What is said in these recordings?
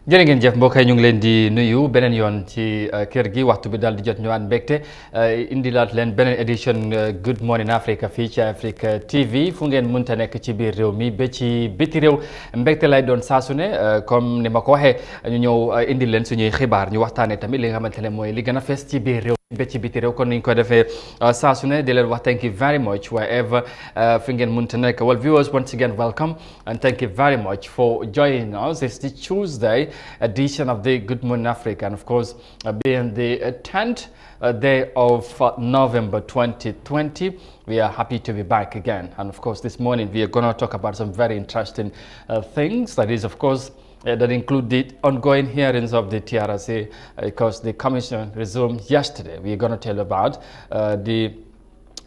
jërë ngeen jëf mbokk yi ñu ngi leen di nuyu beneen yoon ci kër gi waxtu bi daal di jot ñëwaat mbégte indilaat leen beneen édition Good Morning Africa fii ci Africa TV fu ngeen mënta nekk ci biir réew mi ba ci biti réew mbégte lay doon saa su ne comme ni ma ko waxee ñu ñëw indil leen suñuy xibaar ñu waxtaanee tamit li nga xamante ne mooy li gën a fees ci biir réew ba ci biti réew kon ni ñu ko defee saa su ne di leen wax thank you very much wherever fi ngeen mënta nekk. Well, viewers, once again welcome and thank you very much for joining us. It's the Tuesday edition of the Good Morning Africa, and of course being the 10th day of November 2020. We are happy to be back again, and of course this morning we are going to talk about some very interesting things, that is of course that include the ongoing hearings of the TRC because the commission resumed yesterday. We are going to tell about the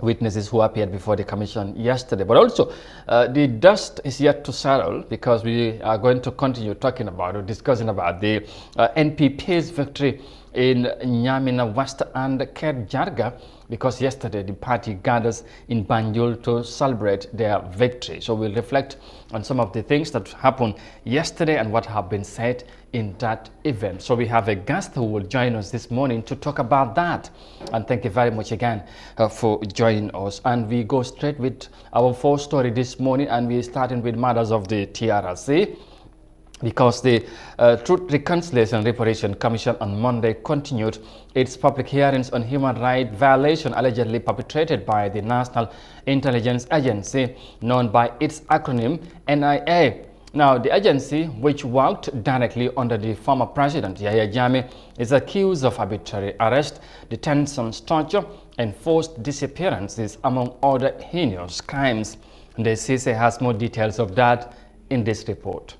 witnesses who appeared before the commission yesterday, but also the dust is yet to settle because we are going to continue talking about or discussing about the NPP's victory in Nyamina West and Kerjarga, because yesterday the party gathers in Banjul to celebrate their victory. So we'll reflect on some of the things that happened yesterday and what have been said in that event. So we have a guest who will join us this morning to talk about that. And thank you very much again for joining us. And we go straight with our first story this morning, and we're starting with matters of the TRC. Because the Truth, Reconciliation and Reparation Commission on Monday continued its public hearings on human rights violation allegedly perpetrated by the National Intelligence Agency, known by its acronym NIA. Now, the agency, which worked directly under the former president Yahya Jammeh, is accused of arbitrary arrest, detentions, torture, and forced disappearances, among other heinous crimes. The CC has more details of that in this report.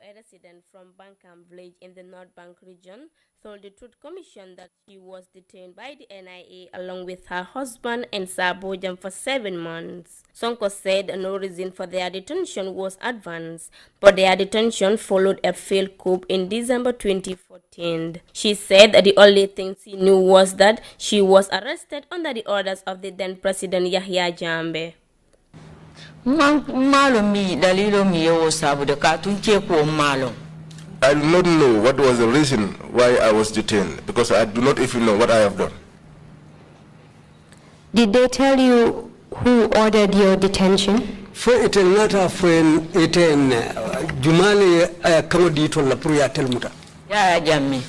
A resident from Bankam village in the North Bank region, told the Truth Commission that she was detained by the NIA along with her husband and Sabojam for 7 months. Sonko said no reason for their detention was advanced, but their detention followed a failed coup in December 2014. She said that the only thing she knew was that she was arrested under the orders of the then President Yahya Jammeh. I do not know what was the reason why I was detained, because I do not even know what I have done. Did they tell you who ordered your detention? For it not a friend, it Jumali Kamodito La Puya Telmuta. Yaya Jammeh.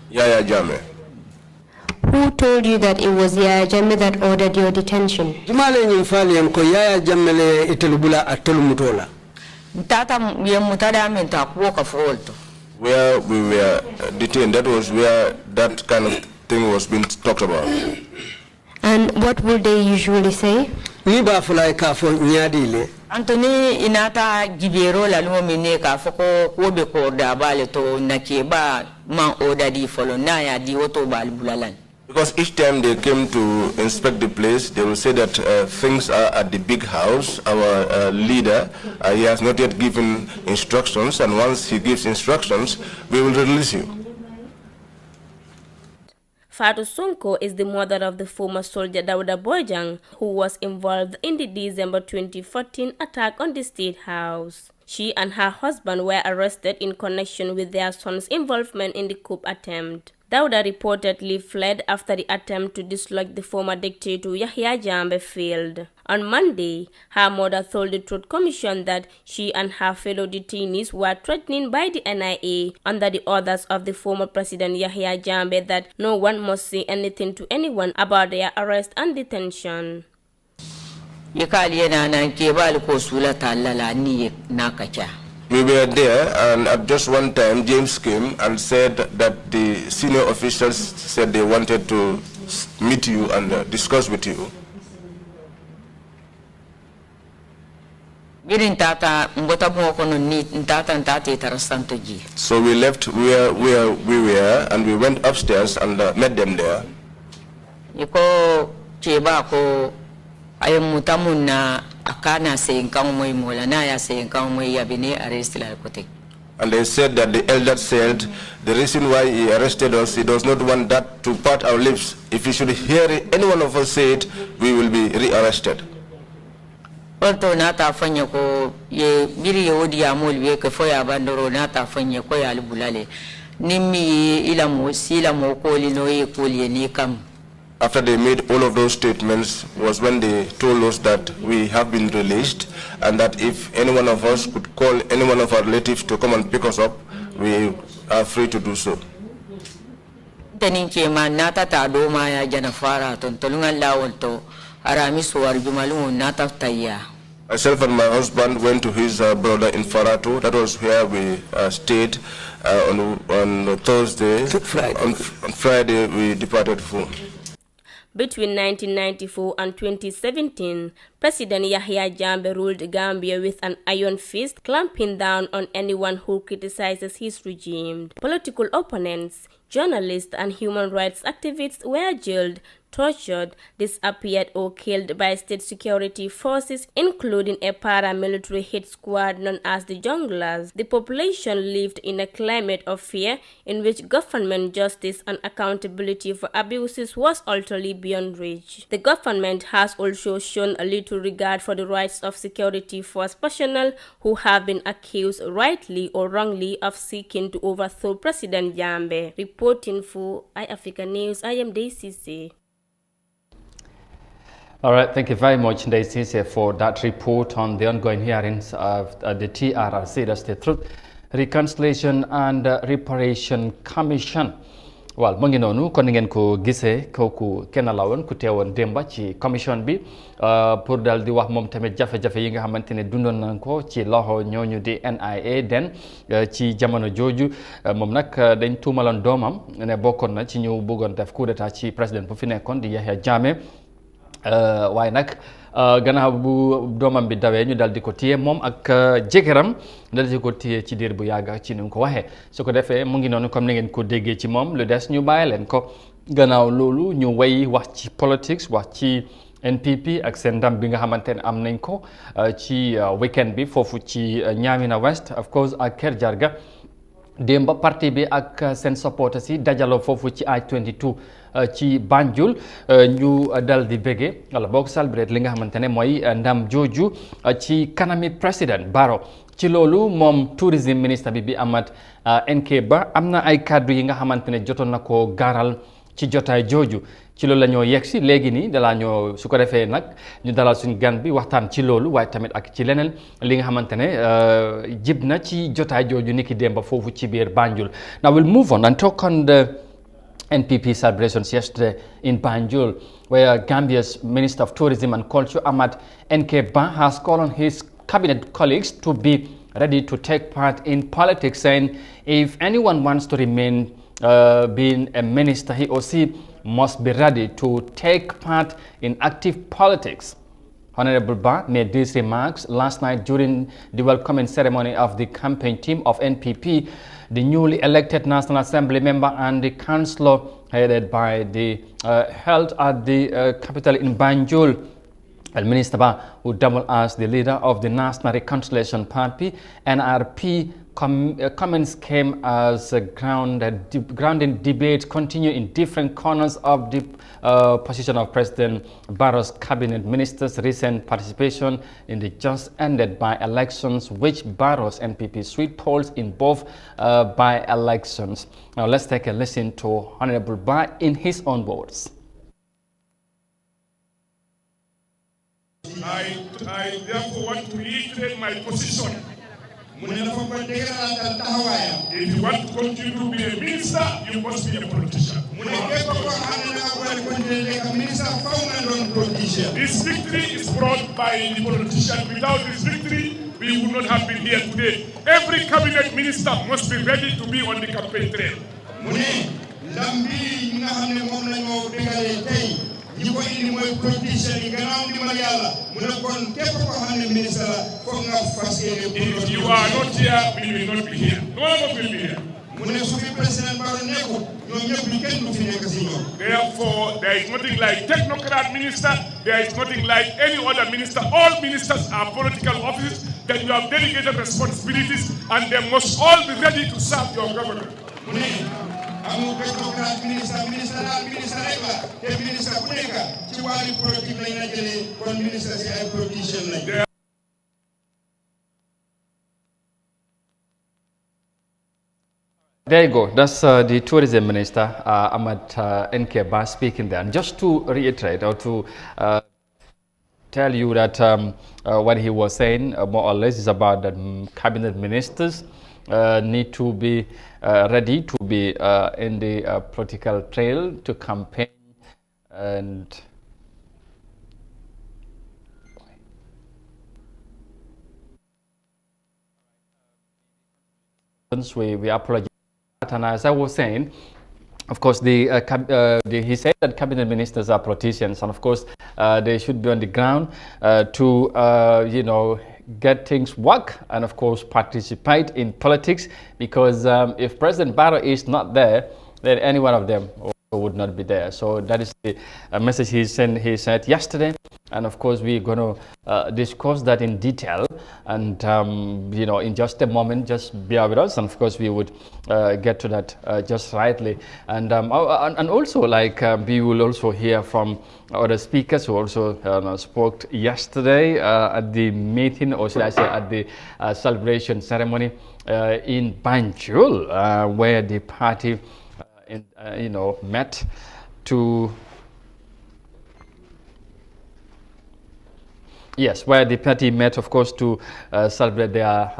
Yaya Jammeh. Who told you that it was Yaya Jammeh that ordered your detention? Jumale Nyimfali Mko Yaya Jammeh Itelubula Atelumutola. Tata Mutada Menta walk of Volto. Where we were detained, that was where that kind of thing was being talked about. And what would they usually say? Niba Fulai Kafo Nyadile. Anthony Inata Gibero la Lumine Kafoko Wobe Korda Baleto Nakeba Man Oda di Folonaya di Oto Balbulalan. Because each time they came to inspect the place, they will say that things are at the big house. Our leader, he has not yet given instructions, and once he gives instructions, we will release you. Fatou Sonko is the mother of the former soldier Dawda Bojang, who was involved in the December 2014 attack on the State House. She and her husband were arrested in connection with their son's involvement in the coup attempt. Dawda reportedly fled after the attempt to dislodge the former dictator Yahya Jammeh failed. On Monday, her mother told the Truth Commission that she and her fellow detainees were threatened by the NIA under the orders of the former president Yahya Jammeh that no one must say anything to anyone about their arrest and detention. We were there, and at just one time James came and said that the senior officials said they wanted to meet you and discuss with you. So we left where we were and we went upstairs and met them there. I am mutamuna akana saying Kamwe Molanaya saying Kamwe Yabine arrested Alcote. And they said that the elder said the reason why he arrested us, he does not want that to part our lips. If he should hear any one of us say it, we will be rearrested. Orto nata fanya ko ye biri ye odi amol ye ke foya bandoro nata fanya ko ya bulale nimi ila mo sila mo ko lino ye ko ni kam. After they made all of those statements was when they told us that we have been released and that if any one of us could call any one of our relatives to come and pick us up, we are free to do so. Teninche man nata ta do ma ya janafara ton tolungan lawol to arami suwar jumalu nata taya. Myself and my husband went to his brother in Farato. That was where we stayed on Thursday. On Friday we departed home. Between 1994 and 2017, President Yahya Jammeh ruled Gambia with an iron fist, clamping down on anyone who criticizes his regime. Political opponents, journalists, and human rights activists were jailed, tortured, disappeared, or killed by state security forces, including a paramilitary hit squad known as the Junglers. The population lived in a climate of fear in which government justice and accountability for abuses was utterly beyond reach. The government has also shown a little regard for the rights of security force personnel who have been accused, rightly or wrongly, of seeking to overthrow President Jammeh. Reporting for iAfrica News, I am DCC. All right, thank you very much, Ndaisise, for that report on the ongoing hearings of the TRRC, that's the Truth, Reconciliation and Reparation Commission. Well, mu ngi noonu kon ngeen ko gisee kooku kenn la woon ku teewoon démba ci commission bi pour dal di wax moom tamit jafe-jafe yi nga xamante ne dundoon nañ ko ci loxo ñooñu di NIA den ci jamono jooju moom nag dañ tuumaloon doomam ne bokkoon na ci ñu bëggoon def coup d'état ci président bu fi nekkoon di Yahya Jammeh waaye nag gannaaw bu doomam bi dawee ñu dal di ko téye moom ak jëkkëram dal di ko téye ci diir bu yàgg ci ni mu ko waxee su ko defee mu ngi noonu comme ni ngeen ko déggee ci moom lu des ñu bàyyi leen ko gannaaw loolu ñu way wax ci politics wax ci NPP ak seen ndam bi nga xamante ne am nañ ko ci weekend bi foofu ci Ñaamina West of course ak Kër Jarga démba parti bi ak seen supporters yi dajaloo foofu ci I-22 ci Banjul ñu dal di bége wala boog celebrate li nga xamante ne mooy ndam jooju ci kanami président Barrow ci loolu moom tourism ministre bi Amat NK Bah am na ay kàddu yi nga xamante ne jotoon na ko gaaral ci jotaay jooju ci loolu la ñoo yegg si léegi nii dalaa ñoo su ko defee nag ñu dalal suñu gan bi waxtaan ci loolu waaye tamit ak ci leneen li nga xamante ne jib na ci jotaay jooju niki démba foofu ci biir Banjul. Now we'll move on and talk on the NPP celebrations yesterday in Banjul, where Gambia's Minister of Tourism and Culture, Amat NK Bah, has called on his cabinet colleagues to be ready to take part in politics, saying if anyone wants to remain being a minister, he or she must be ready to take part in active politics. Honorable Bah made these remarks last night during the welcoming ceremony of the campaign team of NPP, the newly elected National Assembly member and the councillor headed by the held at the capital in Banjul. Minister Bah, who doubled as the leader of the National Reconciliation Party, NRP, comments came as grounded debates continue in different corners of the position of President Barrow's cabinet ministers' recent participation in the just ended by-elections, which Barrow's NPP sweep polls in both by-elections. Now let's take a listen to Honorable Bah in his own words. I therefore want to reiterate my position. If you want to continue to be a minister, you must be a politician. This victory is brought by the politician. Without this victory, we would not have been here today. Every cabinet minister must be ready to be on the campaign trail. If you are not here, we will not be here. No one will be here. Therefore, there is nothing like technocrat minister. There is nothing like any other minister. All ministers are political offices that you have delegated responsibilities, and they must all be ready to serve your government. There you go. That's the tourism minister, Ahmad Nkeba, speaking there. And just to reiterate or to tell you that what he was saying, more or less, is about that cabinet ministers need to be ready to be in the political trail to campaign and we apologize. And as I was saying, of course, he said that cabinet ministers are politicians, and of course, they should be on the ground to, get things work, and of course, participate in politics. Because if President Barrow is not there, then any one of them would not be there. So that is the message he sent yesterday. And of course, we're going to discuss that in detail. And, in just a moment, just bear with us. And of course, we would get to that just rightly. And also, we will also hear from other speakers who also spoke yesterday at the meeting, or should I say at the celebration ceremony in Banjul, where the party, met to... Yes, where the party met, of course, to celebrate their,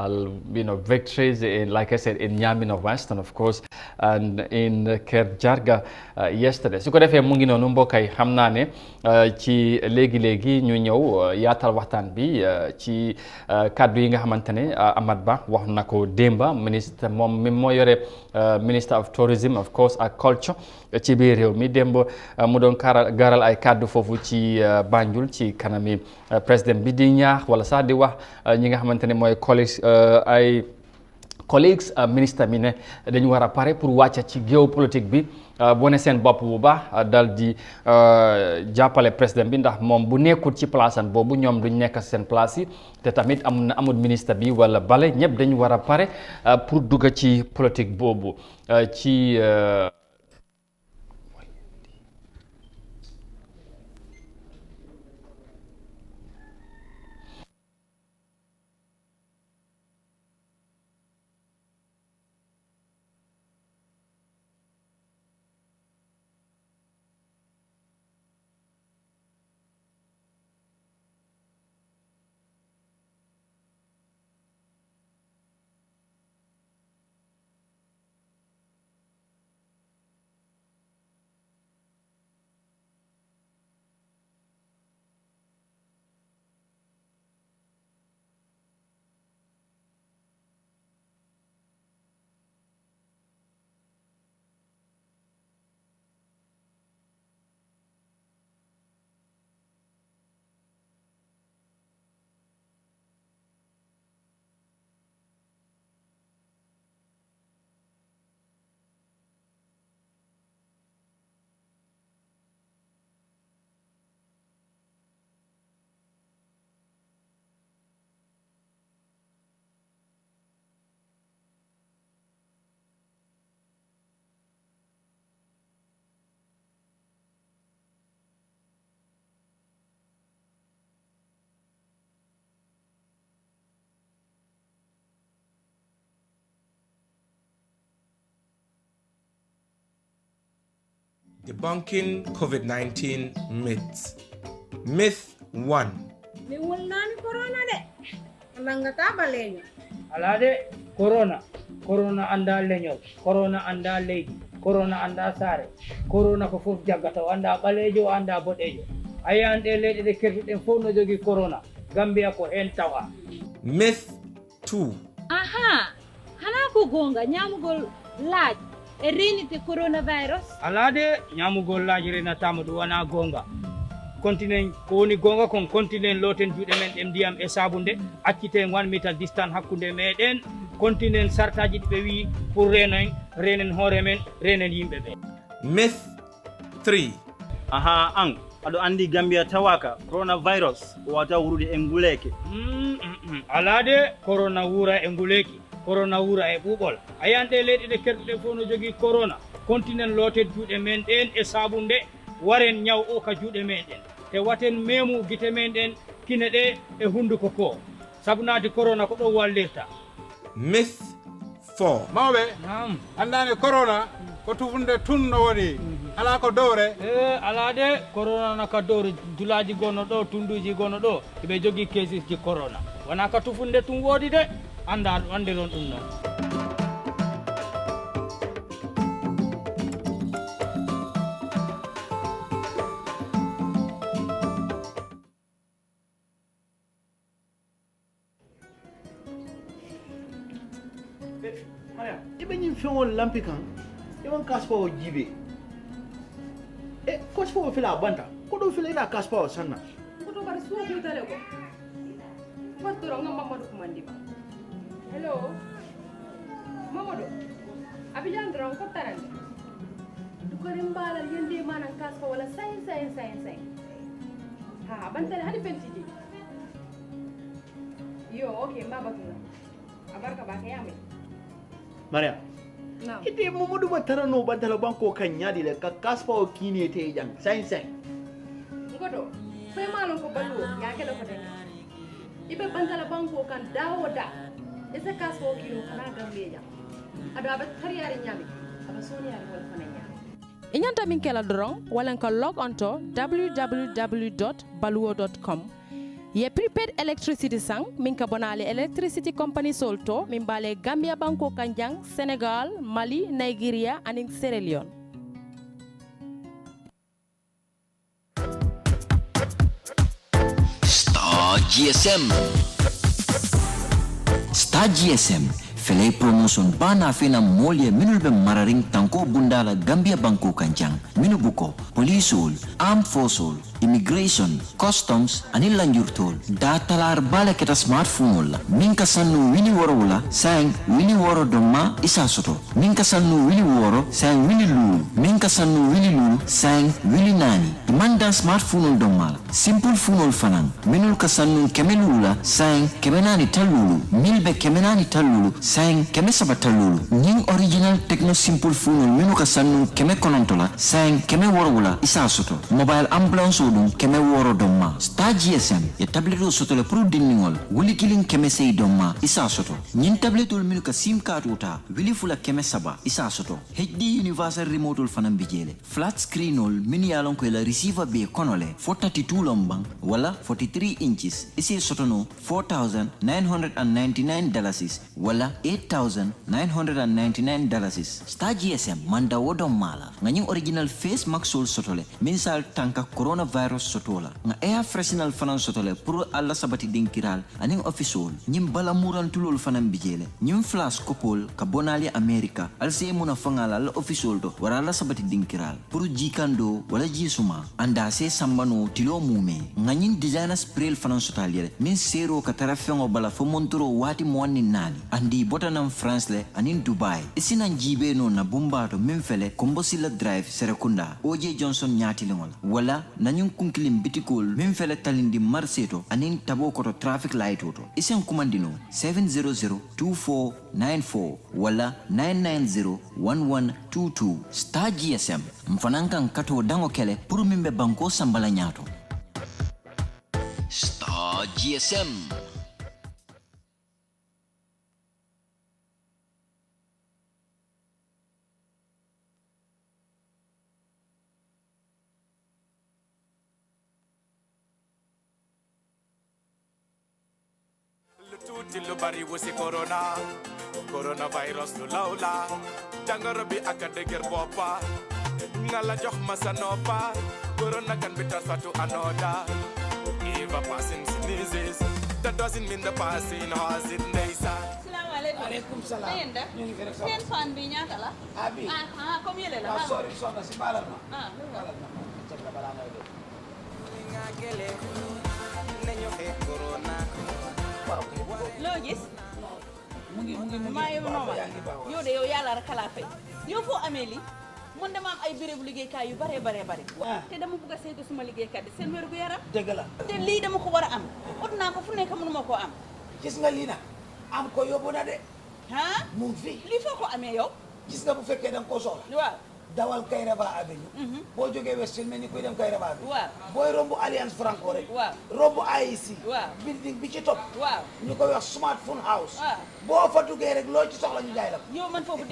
victories in, like I said, in Nyamina West, and of course, and in Kerjarga yesterday. Su ko defee mu ngi noonu mbokk yi xam naa ne ci léegi ñu ñëw yaatal waxtaan bi ci kaddu yi nga xamante ne Amat Bah wax na ko démba ministre moom mi moo yore Minister of Tourism, of course, ak culture ci biir réew mi démb mu doon garal ay kaddu foofu ci Banjul ci kanami président bi di ñaax wala sax di wax ñi nga xamante ne mooy collègues ministre mi ne dañu war a pare pour wàcca ci géopolitique bi bone seen bopp bu baax dal di jàppale président bi ndax moom bu nekkul ci place am boobu ñoom duñ nekk seen place yi te tamit amul ministre bi wala bale ñëpp dañu war a pare pour dugg ci politique boobu ci Debunking COVID-19 myths. Myth 1. Mi wulnani corona de. Nanga tabaleño. Alade corona anda leñol, corona anda leydi, corona anda sare, corona ko fof jaggata anda balejo anda bodejo. Ayande leyde de kertuden fof no jogi corona. Gambia ko hen tawa. Myth 2. Aha. Hana ko gonga nyamugol laaj e renite coronavirus. Alade nyamugol laaj renatama do wana gonga. Continent ko woni gonga kon continent loten juude men dem ndiyam e sabunde accite 1 meter distance hakkunde meden continent sartaji be wi pour renen hore men renen yimbe be. Myth 3. Aha an ado andi Gambia tawaka coronavirus wata wurude e nguleke. Alade corona wura e nguleki, corona wura e bubol. Ayande leyde de kerdude fo no jogi corona continent loten juude men den e sabunde waren nyaw o ka juude meden te waten memu gite meden kinede e hunduko ko sabunade corona ko do wallirta. Myth 4. Mawbe. Andane corona ko tufunde tun no woni. Ala ko dowre. Ala de corona na ka dowre dulaji gono do tunduji gono do be jogi cases ji corona. Wana ka tufunde tun wodi de anda ande lon dum non. Fengol lampi kan ewan kaspa o jibe kospa o fila banta ko do fila ina kaspa o sanna ko to bar suwa ko tale ko watto nga Mamadou Kumandi ba hello Mamadou abijan dron ko tarande du ko rimbala yende manan kaspa wala say ha bantale hadi pentiji yo okay mbaba kina abarka ba kayame Maria ite Mamadou batara no bantala banko kan nyadi le ka kaspa o kini te jang say ngodo fe malon ko balu ya ke do ko den ibe bantala banko kan dawoda ese kaspa o kino kana gambe jang ado aba tariyari nyami aba soniyari wala fana nyami inyanta min kela drong wala ka log onto www.baluo.com ye prepaid electricity sang min ka bonale electricity company solto min bale Gambia banko kanjang Senegal Mali Nigeria and Sierra Leone Star GSM Fele promotion bana fena molye minul be mararing tanko bundala Gambia banko kanjang minubuko policeol armed forceol immigration customs ani lanjurtol datalar bala keta smartphone la minka sannu wini woro wala sang wini woro doma isa soto minka sannu wini woro sang wini lulu minka sannu wini lulu sang wini nani manda smartphone doma simple phone fanan minul ka sannu kemelula sang kemenani talulu milbe kemenani talulu sang keme sabatalulu ning original techno simple phone minu ka sannu keme konontola sang keme woro wala isa soto mobile ambulance odum keme woro doma Star GSM ya tableto soto le pro dinningol wuli killing keme sey doma isa soto nyin tabletol minu ka sim card uta wili fula keme saba isa soto HD universal remote ul fanam bijele flat screen ol mini yalon ko la receiver be konole 42 lombang wala 43 inches isi soto no $4,999 wala $8,999 Star GSM manda wodom mala ngani original face mask sol sotole minsal tanka coronavirus sotola nga air freshener fanan sotole pour alla sabati dinkiral aning official nyim bala muran tulol fanan bijele nyim flash kopol ka bonali america alse muna fangala al official do wara alla sabati dinkiral pour jikando wala jisuma anda se sambano tilo mume ngani designer spray fanan sotale min zero ka tarafengo bala fo montoro wati monni nani andi botanam France le anin Dubai isina jibe no na bumbato min fele kombosila drive serekunda OJ Johnson nyati lingol wala nanyun kunkilim bitikol min fele talindi marseto anin tabo koto traffic light oto isen kumandino 700-2494 wala 990-1122 Star GSM mfanankan kato dango kele puru mimbe banko sambala nyato Star GSM Tillo bari wosi coronavirus lu lawla jangoro bi aka deger bopa ngala jox ma sa nopa corona can be transferred to another if a person sneezes that doesn't mean the person has it neysa Alaikum salam. Ayenda. Sen fan bi ñata la? Abi. Comme yele la. Sorry, si balal ma. Balal ma. Cekka bala ngay do. Nga gele nañu xé corona lo gis mu ngi mayo normal yow de yow yalla rek la fay yow fo amé li mon dama am ay bérébu liggéey kay yu bare té dama bëgg sétu suma liggéey kat seen wër gu yaram deug la té li dama ko wara am ut na ko fu nekk mënuma ko am gis nga li nak am ko yobbu na de ha mu fi li foko amé yow gis nga bu fekkee dang ko soxla waaw dawal Kairaba Avenue boo jógee Westfield mel ni kuy dem Kairaba bi booy rombu Alliance Franco rek rombu IEC building bi ci topp ñu koy wax smartphone house boo fa duggee rek loo ci soxla ñu jaay la ko yow man foofu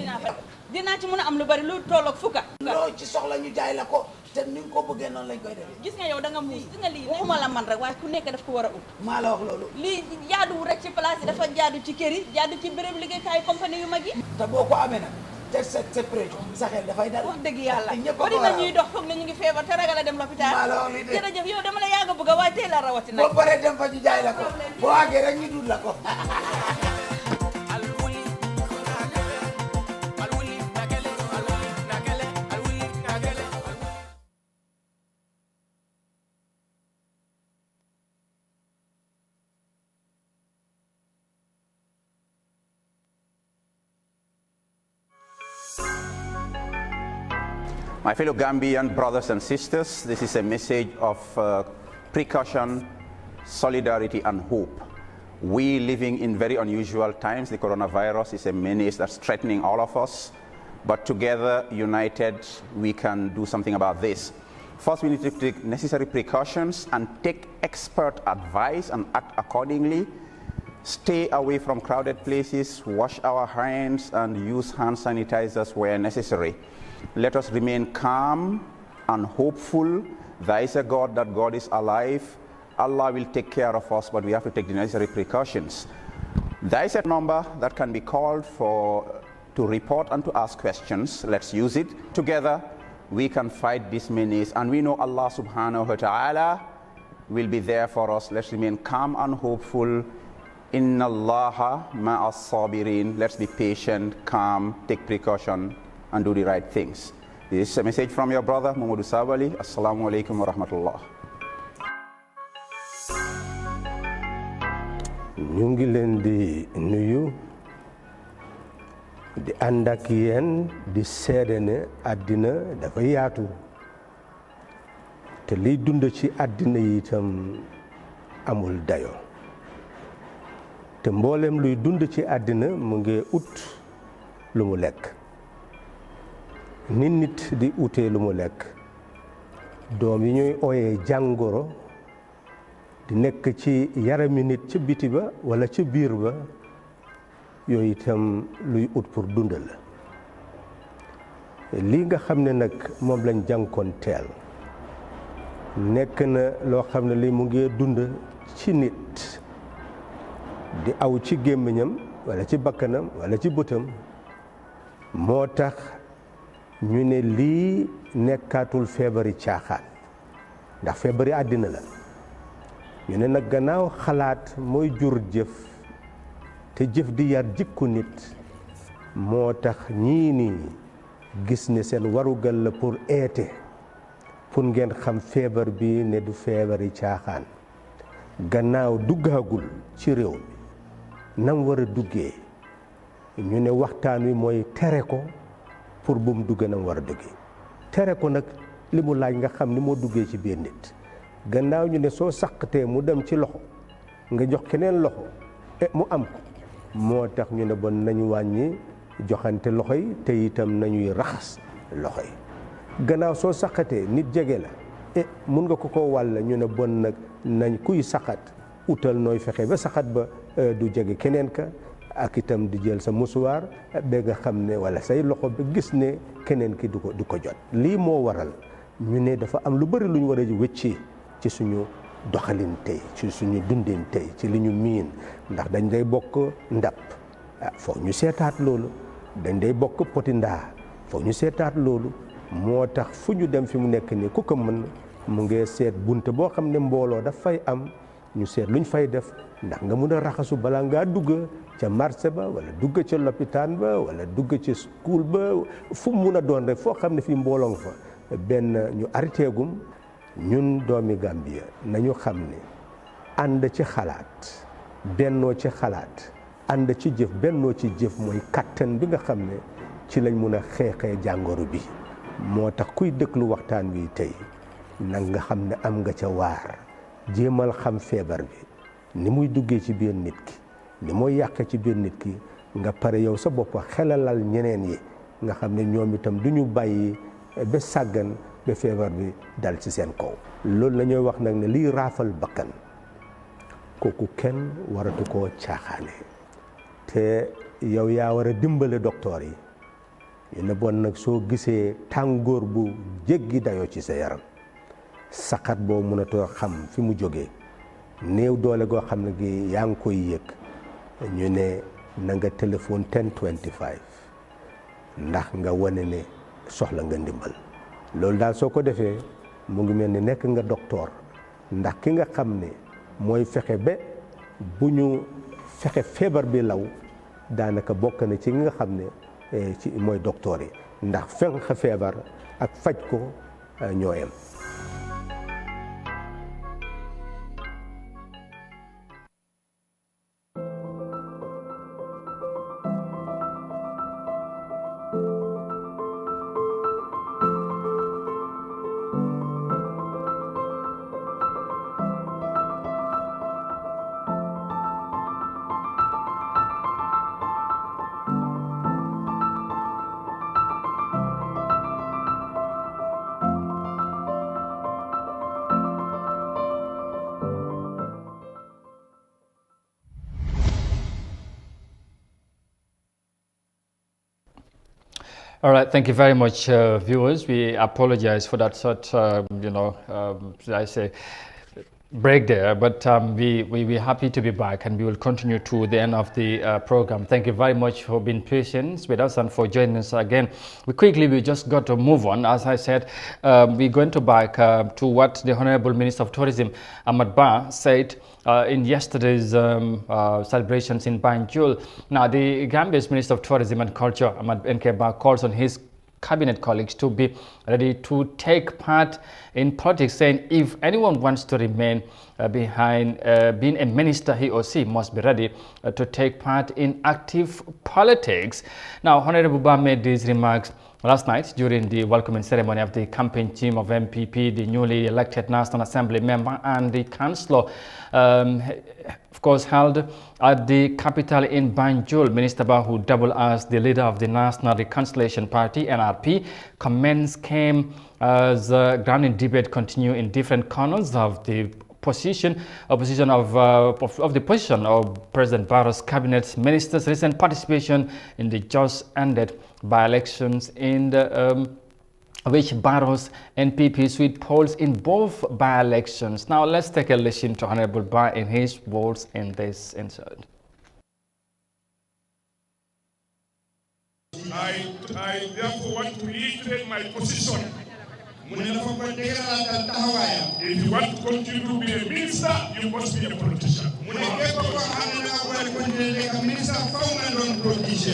dinaa ci mën a am lu bari lu tolloog fukka loo ci soxla ñu jaay la ko te ni nga ko bëggee noonu lañ koy defee gis nga yow da nga muus gis nga lii waxuma la man rek waaye ku nekk daf ko war a ut maa la wax loolu lii jaaduwul rek ci place yi dafa jaadu ci kër yi jaadu ci béréb liggéeykaay compagnie yu mag yi te boo ko amee nag te sa préjo sa xel dafay dal wax dëgg yàlla bari na ñuy dox foog ne ñu ngi feebar te ragal a dem lopitaan jërëjëf yow dama la yàgg a bëgg waaye teel a rawati nag boo paree dem fa ñu jaay la ko boo àggee rek ñu dul la ko My fellow Gambian brothers and sisters, this is a message of precaution, solidarity, and hope. We living in very unusual times. The coronavirus is a menace that's threatening all of us, but together, united, we can do something about this. First, we need to take necessary precautions and take expert advice and act accordingly. Stay away from crowded places, wash our hands, and use hand sanitizers where necessary. Let us remain calm and hopeful. There is a God, that God is alive. Allah will take care of us, but we have to take the necessary precautions. There is a number that can be called to report and to ask questions. Let's use it. Together, we can fight this menace, and we know Allah subhanahu wa ta'ala will be there for us. Let's remain calm and hopeful. Inna Allaha ma'as sabirin. Let's be patient, calm, take precaution, and do the right things. This is a message from your brother, Mamadou Sabali. Assalamu alaikum wa rahmatullah. ñu ngi leen di nuyu di ànd ak yéen di seede ne àddina dafa yaatu te liy dund ci àddina yi itam amul dayo te mboolem luy dund ci àddina mu ngi ut lu mu lekk nit di utee lu mu lekk doom yi ñuy ooyee jàngoro di nekk ci yarami nit ci biti ba wala ci biir ba yooyu itam luy ut pour dundal la lii nga xam ne nag moom lañ jànkoon teel nekk na loo xam ne li mu ngi dund ci nit di aw ci gémmiñam wala ci bakkanam wala ci bëtam moo tax ñu ne lii nekkaatul feebari caaxaan ndax feebari àddina la ñu ne nag gannaaw xalaat mooy jur jëf te jëf di yar jikku nit moo tax ñii nii gis ne seen warugal la pour eete pour ngeen xam feebar bi ne du feebari caaxaan gannaaw duggaagul ci réew mi nam war a duggee ñu ne waxtaan wi mooy tere ko pour bu mu duggee nam war a duggee tere ko nag li mu laaj nga xam ni moo duggee ci biir nit gannaaw ñu ne soo saqatee mu dem ci loxo nga jox keneen loxo mu am ko moo tax ñu ne bon nañu wàññi joxante loxo yi te itam nañuy raxas loxo yi gannaaw soo saqatee nit jege la mun nga ko wàll ñu ne bon nag nañ kuy saqat utal nooy fexe ba saxat ba du jege keneen ka ak itam di jël sa musuwaar ba nga xam ne wala say loxo ba gis ne keneen ki du ko jot lii moo waral ñu ne dafa am lu bëri lu ñu war a wëccee ci suñu doxalin tey ci suñu dundin tey ci li ñu miin ndax dañ day bokk ndab foog ñu seetaat loolu dañ day bokk poti ndaa foog ñu seetaat loolu moo tax fu ñu dem fi mu nekk nii ku ko mën mu ngi seet bunte boo xam ne mbooloo daf fay am ñu seet luñ fay def ndax nga mun a raxasu balaa ngaa dugg ca marché ba wala dugg ca lopitaan ba wala dugg ci school ba fu mu mun a doon rek foo xam ne fii mbooloo nga fa benn ñu arrêté gum ñun doomi Gambia nañu xam ne ànd ci xalaat bennoo ci xalaat ànd ci jëf bennoo ci jëf mooy kattan bi nga xam ne ci lañ mun a xeexee jàngoro bi moo tax kuy déglu waxtaan wi tey nag nga xam ne am nga ca waar jéemal xam feebar bi ni muy duggee ci biir nit ki ni mooy yàq ci biir nit ki nga pare yow sa bopp xelalal ñeneen yi nga xam ne ñoom itam du ñu bàyyi ba sàggan ba feebar bi dal ci seen kaw. loolu la ñuy wax nag ne liy raafal bakkan kooku kenn waratu koo caaxaane te yow yaa war a dimbale docteur yi ñu ne bon nag soo gisee tàngoor bu jéggi dayoo ci sa yaram saxat boo mënatoo xam fi mu jógee néew doole goo xam ne gi yaa ngi koy yëg ñu ne na nga téléphone 1025 ndax nga wane ne soxla nga ndimbal. loolu daal soo ko defee mu ngi mel ni nekk nga docteur ndax ki nga xam ne mooy fexe ba bu ñu fexe feebar bi law daanaka bokk na ci nga xam ne ci mooy docteur yi ndax fenq feebar ak faj ko ñoo yem. All right, thank you very much, viewers. We apologize for that sort, should I say, break there, but we're happy to be back, and we will continue to the end of the program. Thank you very much for being patient with us and for joining us again. We just got to move on. As I said, we're going to back to what the Honorable Minister of Tourism, Ahmad Ba, said in yesterday's celebrations in Banjul. Now, the Gambia's Minister of Tourism and Culture, Ahmad Ba, calls on his cabinet colleagues to be ready to take part in politics, saying if anyone wants to remain behind being a minister, he or she must be ready to take part in active politics. Now, Honorable Ba made these remarks last night during the welcoming ceremony of the campaign team of MPP, the newly elected National Assembly member and the councillor, of course, held at the capital in Banjul. Minister Ba, who doubled as the leader of the National Reconciliation Party, NRP, comments came as grounding debate continue in different corners of the position of the position of President Barrow's cabinet ministers' recent participation in the just ended by-elections in the which Barrow's NPP sweep polls in both by-elections. Now let's take a listen to Honorable Ba in his words in this insert. I therefore want to reiterate my position. If you want to continue to be a minister, you must be a politician.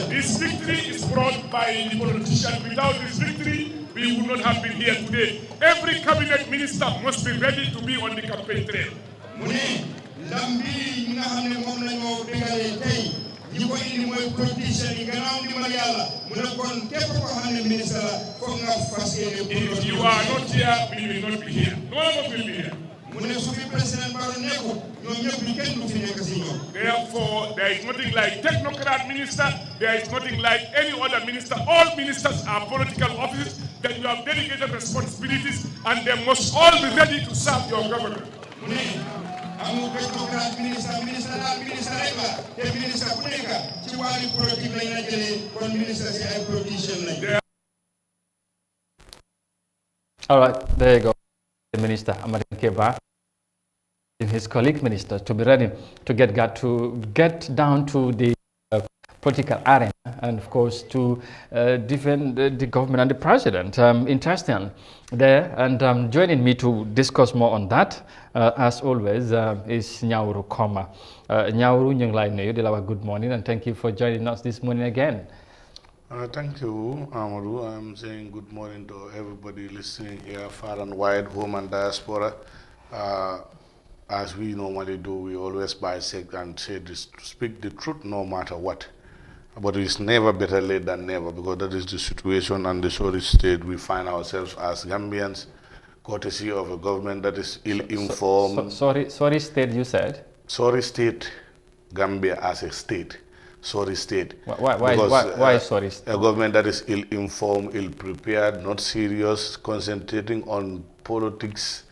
This victory is brought by the politician. Without this victory, we would not have been here today. Every cabinet minister must be ready to be on the campaign trail. If you are not here, we will not be here. None of us will be here. Therefore, there is nothing like technocrat minister. There is nothing like any other minister. All ministers are political offices that you have delegated responsibilities, and they must all be ready to serve your government. All right, there you go. The Minister Ahmad Ba and his colleague ministers to be ready to get down to the political arena and of course to defend the government and the president. Interesting there, and joining me to discuss more on that as always is Nyauru Koma. Nyauru, ñu ngi lay nuyu di la wax good morning and thank you for joining us this morning again. Thank you, Amadou. I'm saying good morning to everybody listening here, far and wide, home and diaspora. As we normally do, we always bisect and say this, to speak the truth no matter what. But it's never better late than never, because that is the situation and the sorry state we find ourselves as Gambians, courtesy of a government that is ill-informed. Sorry state, you said? Sorry state, Gambia as a state. sorry state. Why sorry state? A government that is ill-informed, ill-prepared, not serious, concentrating on politics,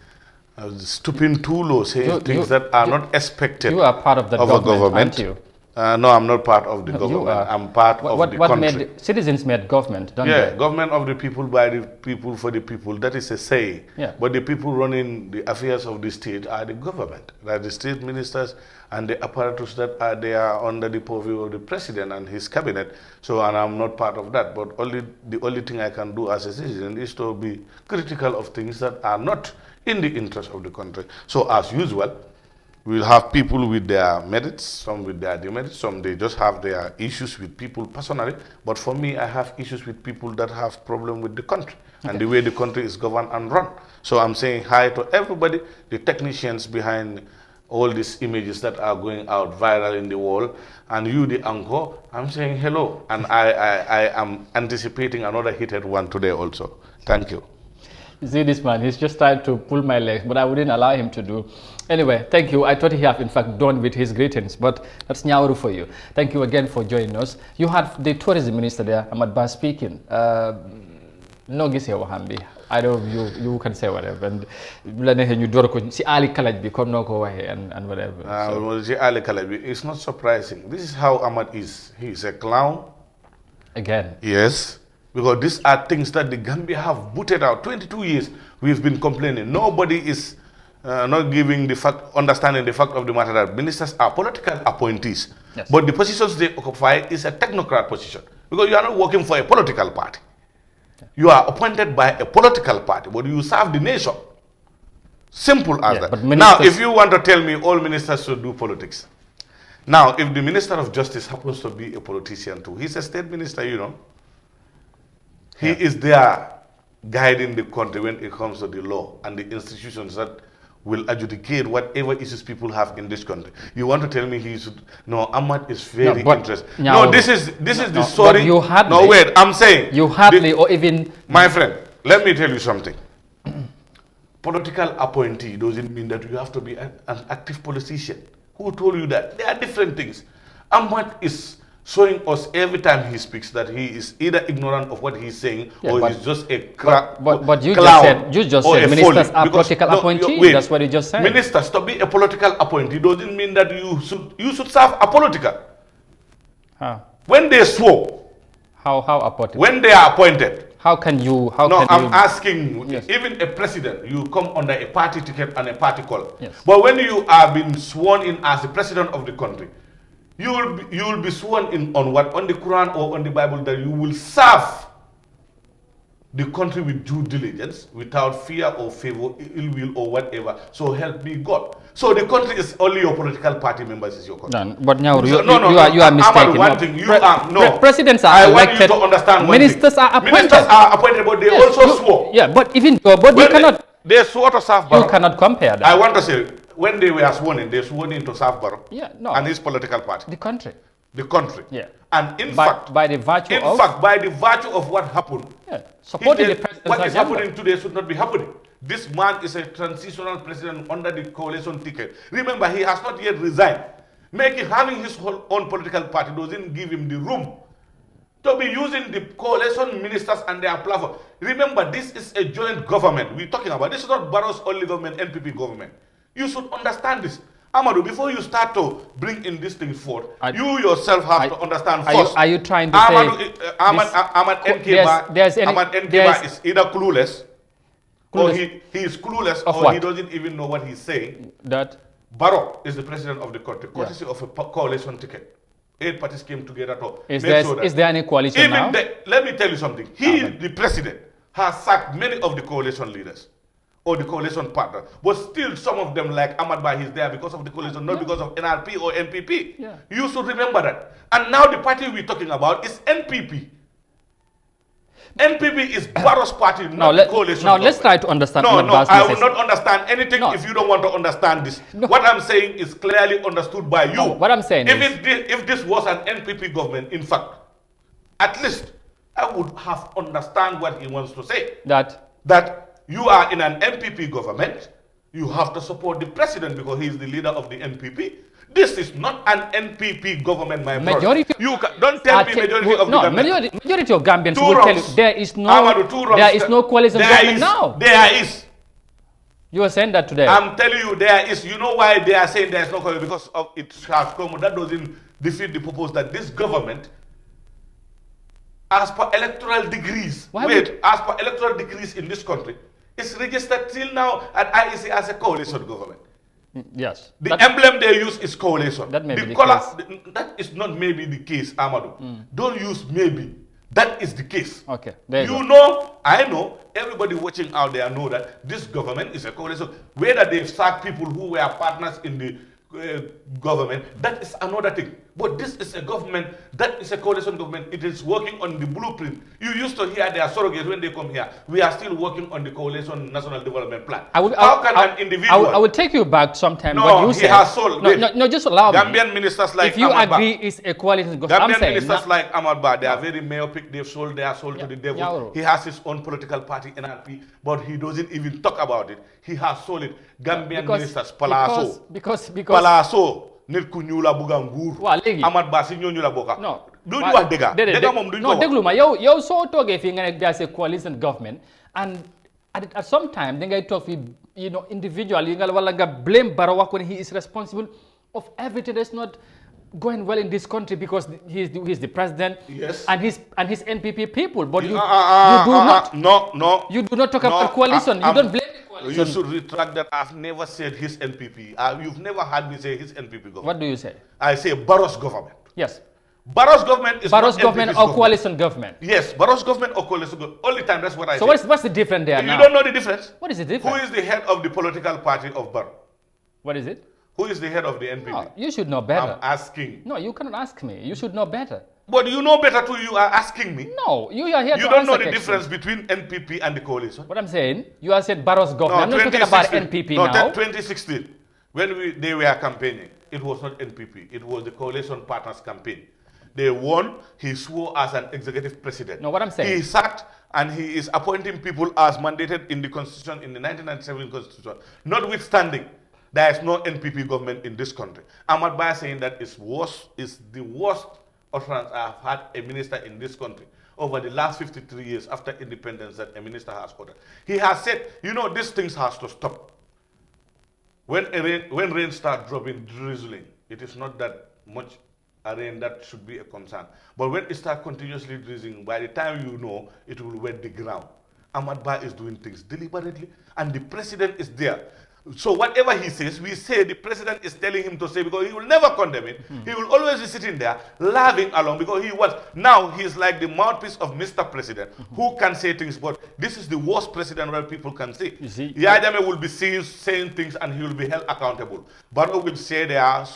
stooping too low, saying things that are not expected. You are part of the government, aren't you? No, I'm not part of the government. I'm part of the country. Citizens made government, don't they? they? Government of the people, by the people, for the people. That is a say. Yeah. But the people running the affairs of the state are the government. They are the state ministers and the apparatus that are there under the purview of the president and his cabinet. So, and I'm not part of that. But the only thing I can do as a citizen is to be critical of things that are not in the interest of the country. So, as usual, we'll have people with their merits, some with their demerits, some they just have their issues with people personally. But for me, I have issues with people that have problem with the country and the way the country is governed and run. So I'm saying hi to everybody, the technicians behind all these images that are going out viral in the world, and you, the anchor, I'm saying hello. And I am anticipating another heated one today also. Thank you. You see this man, he's just trying to pull my legs, but I wouldn't allow him to do. Anyway, thank you. I thought he have in fact done with his greetings, but that's Nyauru for you. Thank you again for joining us. You had the tourism minister there, Ahmad Ba, speaking. No gise wahambi. I don't know, you can say whatever. And you do si Ali Kalaj bi come no ko and whatever. Si Ali Kalaj, it's not surprising. This is how Ahmad is. He is a clown. Again. Yes. Because these are things that the Gambia have booted out. 22 years we've been complaining. Nobody is not giving the fact, understanding the fact of the matter that ministers are political appointees. Yes. But the positions they occupy is a technocrat position. Because you are not working for a political party. You are appointed by a political party, but you serve the nation. Simple as that. Now, if you want to tell me all ministers should do politics. Now, if the Minister of Justice happens to be a politician too, he's a state minister, you know. He is there guiding the country when it comes to the law and the institutions that will adjudicate whatever issues people have in this country. You want to tell me he should? No, Ahmad is very interested. No, this is the story. You hardly, no, wait, I'm saying. You hardly or even... My friend, let me tell you something. Political appointee doesn't mean that you have to be an active politician. Who told you that? There are different things. Ahmad is showing us every time he speaks that he is either ignorant of what he's saying or he's just a But you clown just said ministers are political appointees. That's what you just said. Ministers, to be a political appointee doesn't mean that you should serve a political. When they swore. How appointed? When they are appointed. How can you? I'm asking. Yes. Even a president, you come under a party ticket and a party call. Yes. But when you are being sworn in as the president of the country, you will be sworn in on what? On the Quran or on the Bible that you will serve the country with due diligence, without fear or favor, ill will or whatever. So help me God. So the country is only your political party members is your country. No, but now you are mistaken. One thing, presidents are elected. I want you to understand Ministers are appointed. Ministers are appointed, but they also swore. Yeah, but even you cannot. They swore to serve Barrow. You cannot compare that. I want to say, when they were sworn in, they swore in to serve Barrow. Yeah, no. And his political party. The country. The country. Yeah. And in fact, by the virtue of what happened, supporting the president's what is agenda. happening today should not be happening. This man is a transitional president under the coalition ticket. Remember, he has not yet resigned. Having his own political party doesn't give him the room to be using the coalition ministers and their platform. Remember, this is a joint government we're talking about. This is not Barrow's only government, NPP government. You should understand this. Amadou, before you start to bring in these things forth, you yourself have to understand first. Are you trying to say... Ahmad Nkeba is either clueless or he is clueless or he doesn't even know what he's saying. That Barrow is the president of the country, courtesy of a coalition ticket. 8 parties came together to is there any coalition now? Let me tell you something. The president, has sacked many of the coalition leaders or the coalition partner, but still some of them like Ahmad Bah is there because of the coalition, not because of NRP or NPP. Yeah. You should remember that. And now the party we're talking about is NPP. NPP is Barrow's party, not the coalition. Now let's try to understand. No, I will not understand anything if you don't want to understand this. No. What I'm saying is clearly understood by you. No, what I'm saying if this was an NPP government, in fact, at least I would have understand what he wants to say. That you are in an NPP government, you have to support the president because he is the leader of the NPP. This is not an NPP government, my Majority. brother. Don't tell me majority of the government. Majority of Gambians Two will tell wrongs. you there is no, Amadou, there is no coalition government now. There is. You were saying that today. I'm telling you, there is. You know why they are saying there is no coalition? Because of it has come. That doesn't defeat the purpose that this government, as per electoral degrees, as per electoral degrees in this country, is registered till now at IEC as a coalition government. Yes. The emblem they use is coalition. That may be the color, case. That is not maybe the case, Amadou. Don't use maybe. That is the case. Okay. There you know, I know, everybody watching out there know that this government is a coalition. Whether they've sacked people who were partners in the government, that is another thing. But this is a government, that is a coalition government. It is working on the blueprint. You used to hear their surrogates when they come here. We are still working on the coalition national development plan. How can an individual? I will take you back sometime. No, what you he said. has sold. No, just allow Gambian me. ministers like if you Ahmad agree, Ba, it's a coalition government. Gambian ministers like Ahmad Ba, they are very myopic. They've sold their soul to the devil. Yauro. He has his own political party, NRP, but he doesn't even talk about it. He has sold it. Gambian ministers, Palazzo. Because Palazzo. Nit ku ñuul la bëgg nguur. Waaw léegi Ahmad Ba si ñooñu la bokka. non duñu wax dëgg. dëgg moom duñu ko wax. non déglu ma yow soo toogee fii nga ne there's a coalition government and at some time da ngay toog fii individual yi nga wala nga blame Barrow wax ko ne he is responsible of everything that's not going well in this country because he's the president. Yes. And his NPP people, but you do not talk about coalition. You don't blame the coalition. You should retract that. I've never said his NPP. You've never heard me say his NPP government. What do you say? I say Barrow's government. Yes. Barrow's government is Barrow's not government NPP's or coalition government. Yes, Barrow's government or coalition government. All the time, that's what I say. So what's the difference there now? You don't know the difference? What is the difference? Who is the head of the political party of Barrow? What is it? Who is the head of the NPP? No, you should know better. I'm asking. No, you cannot ask me. You should know better. But you know better too, you are asking me. No, you are here to You don't know answer the questions. difference between NPP and the coalition. What I'm saying, you are saying Barrow's government. No, I'm not talking about NPP now. 2016, when they were campaigning, it was not NPP. It was the coalition partners campaign. They won. He swore as an executive president. No, what I'm saying. He sacked and he is appointing people as mandated in the constitution, in the 1997 constitution. Notwithstanding, there is no NPP government in this country. Ahmad Ba saying that is the worst utterance I have had a minister in this country over the last 53 years after independence that a minister has uttered. He has said, these things has to stop. When rain starts dropping, drizzling, it is not that much a rain that should be a concern. But when it starts continuously drizzling, by the time you know, it will wet the ground. Ahmad Ba is doing things deliberately, and the president is there. So whatever he says, we say the president is telling him to say, because he will never condemn it. He will always be sitting there laughing along because now he's like the mouthpiece of Mr. President who can say things, but this is the worst president where people can say. Yahya Jammeh will be saying things and he will be held accountable. Barrow will say there are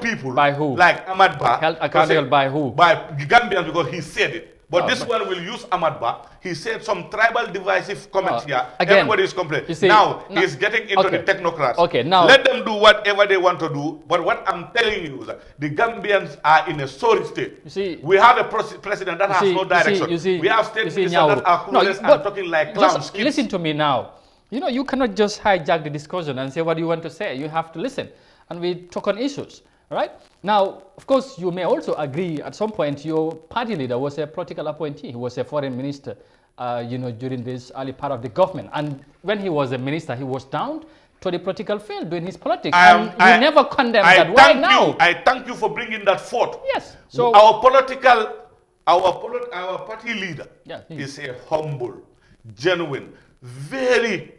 people by who? Like Ahmad Ba. Held accountable by who? By Gambians because he said it. But this one will use Ahmad Ba. He said some tribal divisive comments here. Again, everybody is complaining. See, now he's getting into the technocrats. Okay, now let them do whatever they want to do. But what I'm telling you is that the Gambians are in a sorry state. You see, we have a president that has no direction. We have state ministers that are clueless and talking like clowns. Listen to me now. You cannot just hijack the discussion and say what you want to say. You have to listen. And we talk on issues. Right? Now, of course, you may also agree at some point your party leader was a political appointee. He was a foreign minister, during this early part of the government. And when he was a minister, he was down to the political field doing his politics. And we never condemned that. Why now? I thank you for bringing that forth. Yes. So our party leader is a humble, genuine, very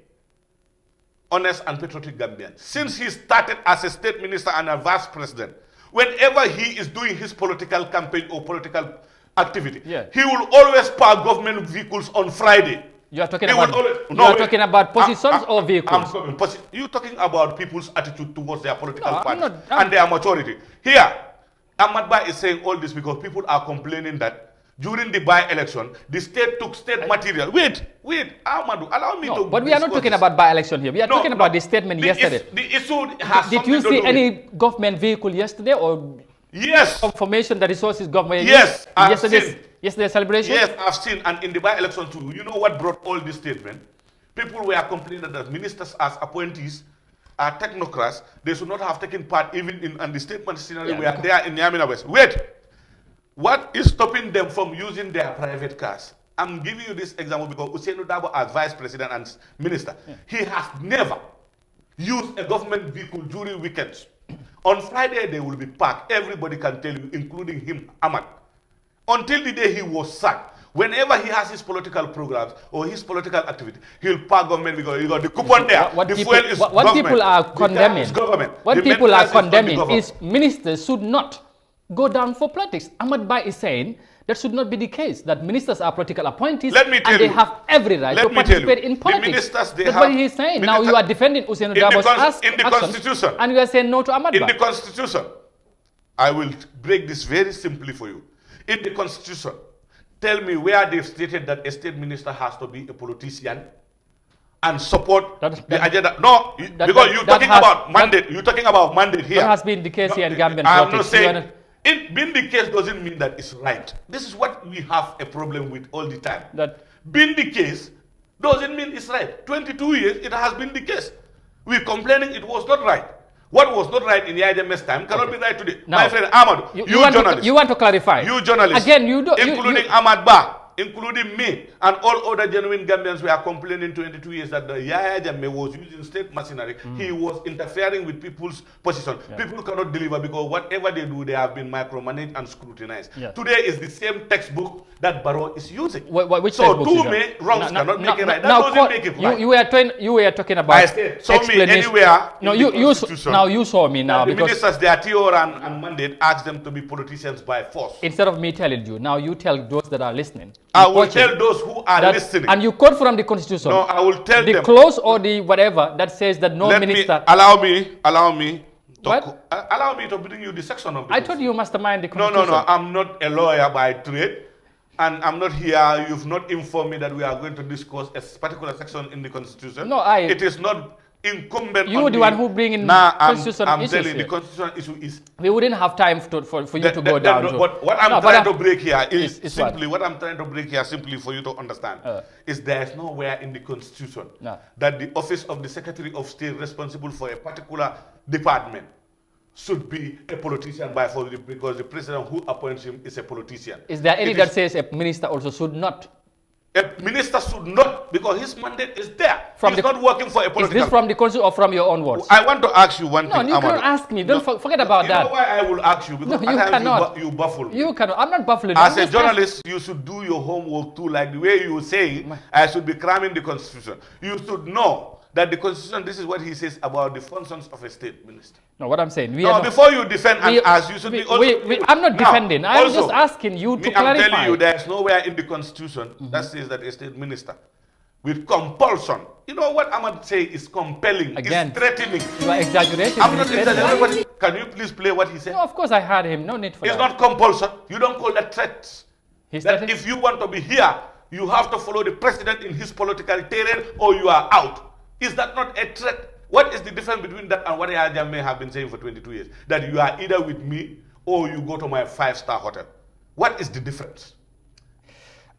honest and patriotic Gambian. Since he started as a state minister and a vice president, whenever he is doing his political campaign or political activity, he will always park government vehicles on Friday. You are talking about positions or vehicles? You're talking about people's attitude towards their political party and their maturity. Here, Ahmad Ba is saying all this because people are complaining that during the by-election, the state took state material. Wait, Ahmadu, allow me to... But we are not talking about by-election here. We are talking about the statement yesterday. The issue has Did you see any government vehicle yesterday or... Yes. Confirmation that resources government... Yes, I've seen. Yesterday's celebration? Yes, I've seen. And in the by-election too, you know what brought all this statement? People were complaining that ministers as appointees, are technocrats, they should not have taken part even in the statement scenario where they are in Yamina West. Wait, what is stopping them from using their private cars? I'm giving you this example because Usainu Dabo, as vice president and minister, he has never used a government vehicle during weekends. On Friday, they will be parked. Everybody can tell you, including him, Ahmad. Until the day he was sacked, whenever he has his political programs or his political activity, he'll park government because you got the coupon there. What People are condemning, what people are condemning is ministers should not go down for politics. Ahmad Bai is saying that should not be the case, that ministers are political appointees and they have every right to participate in politics. That's what he is saying. Now you are defending Usainu Dabo's action and you are saying no to Ahmad Bai. In the Constitution, I will break this very simply for you. In the Constitution, tell me where they've stated that a state minister has to be a politician and support the agenda. No, because you're talking about mandate. You're talking about mandate here. That has been the case here in Gambian politics. I'm not saying it being the case doesn't mean that it's right. This is what we have a problem with all the time. That being the case doesn't mean it's right. 22 years, it has been the case. We're complaining it was not right. What was not right in Yajame's time cannot be right today. Now, my friend Ahmad, you journalist. You want to clarify. You journalist. Again, you do. Including Ahmad Ba, including me, and all other genuine Gambians were complaining 22 years that the Yaya Jammeh was using state machinery. He was interfering with people's position. People cannot deliver because whatever they do, they have been micromanaged and scrutinized. Today is the same textbook that Barrow is using. Which so two wrongs cannot make it right. That doesn't make it right. You were talking about. I said, show me anywhere. No, you saw me now the because ministers, their TOR and mandate ask them to be politicians by force. Instead of me telling you, now you tell those that are listening. I will tell those who are listening. And you quote from the Constitution. No, I will tell them. The clause or the whatever that says that no minister. Allow me to bring you the section of the I thought you mastermind the Constitution. No, I'm not a lawyer by trade. And I'm not here, you've not informed me that we are going to discuss a particular section in the Constitution. No, it is not incumbent you on the one who bring in Constitution I'm issues. Telling the Constitution issue is... We wouldn't have time for you to go down. What I'm trying to break here is simply, what I'm trying to break here simply for you to understand, is there is nowhere in the Constitution that the office of the Secretary of State responsible for a particular department should be a politician by force because the president who appoints him is a politician. Is there any that says a minister also should not? A minister should not, because his mandate is there. He's not working for a political... Is this from the Constitution or from your own words? I want to ask you one thing. No, you cannot ask me. Don't forget about that. You know why I will ask you? Because no, you cannot. You baffle me. You cannot. I'm not baffling. As a journalist, you should do your homework too. Like the way you say, I should be cramming the Constitution. You should know that the Constitution, this is what he says about the functions of a state minister. No, what I'm saying. Before you defend and ask, you should be also... I'm not defending. I'm just asking you to clarify. I'm telling you, there's nowhere in the Constitution that says that a state minister, with compulsion, you know what Ahmad say is compelling, again, is threatening. You are exaggerating. I'm not exaggerating. Can you please play what he said? No, of course I heard him. No need for that. It's not compulsion. You don't call that threats. That if you want to be here, you have to follow the president in his political terrain or you are out. Is that not a threat? What is the difference between that and what Yaya Jammeh have been saying for 22 years? That you are either with me or you go to my 5-star hotel. What is the difference?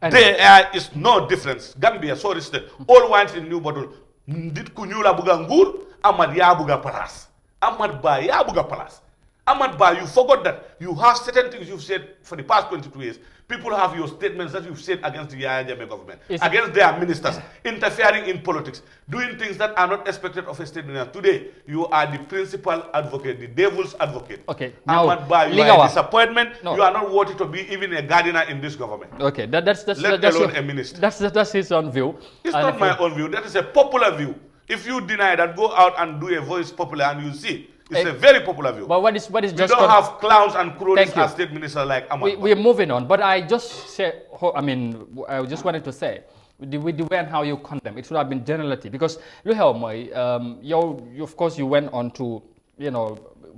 There is no difference. Gambia, sorry, all wines in new bottle. Ndit kunyula buga ngur, Ahmad ya buga palas. Ahmad ba ya buga palas. Ahmad Ba, you forgot that you have certain things you've said for the past 22 years. People have your statements that you've said against the Yaya Jammeh government, against their ministers, interfering in politics, doing things that are not expected of a state minister. Today, you are the principal advocate, the devil's advocate. Okay. Ahmad Ba, you are a disappointment. No. You are not worthy to be even a gardener in this government. Okay, that's let alone a minister. That's his own view. It's not my own view. That is a popular view. If you deny that, go out and do a voice popular and you see. It's a very popular view. But what is just... We don't have clowns and cronies as state minister like Ahmad. We're moving on. But I just say, I just wanted to say, with the way and how you condemn, it should have been generality. Because, of course, you went on to,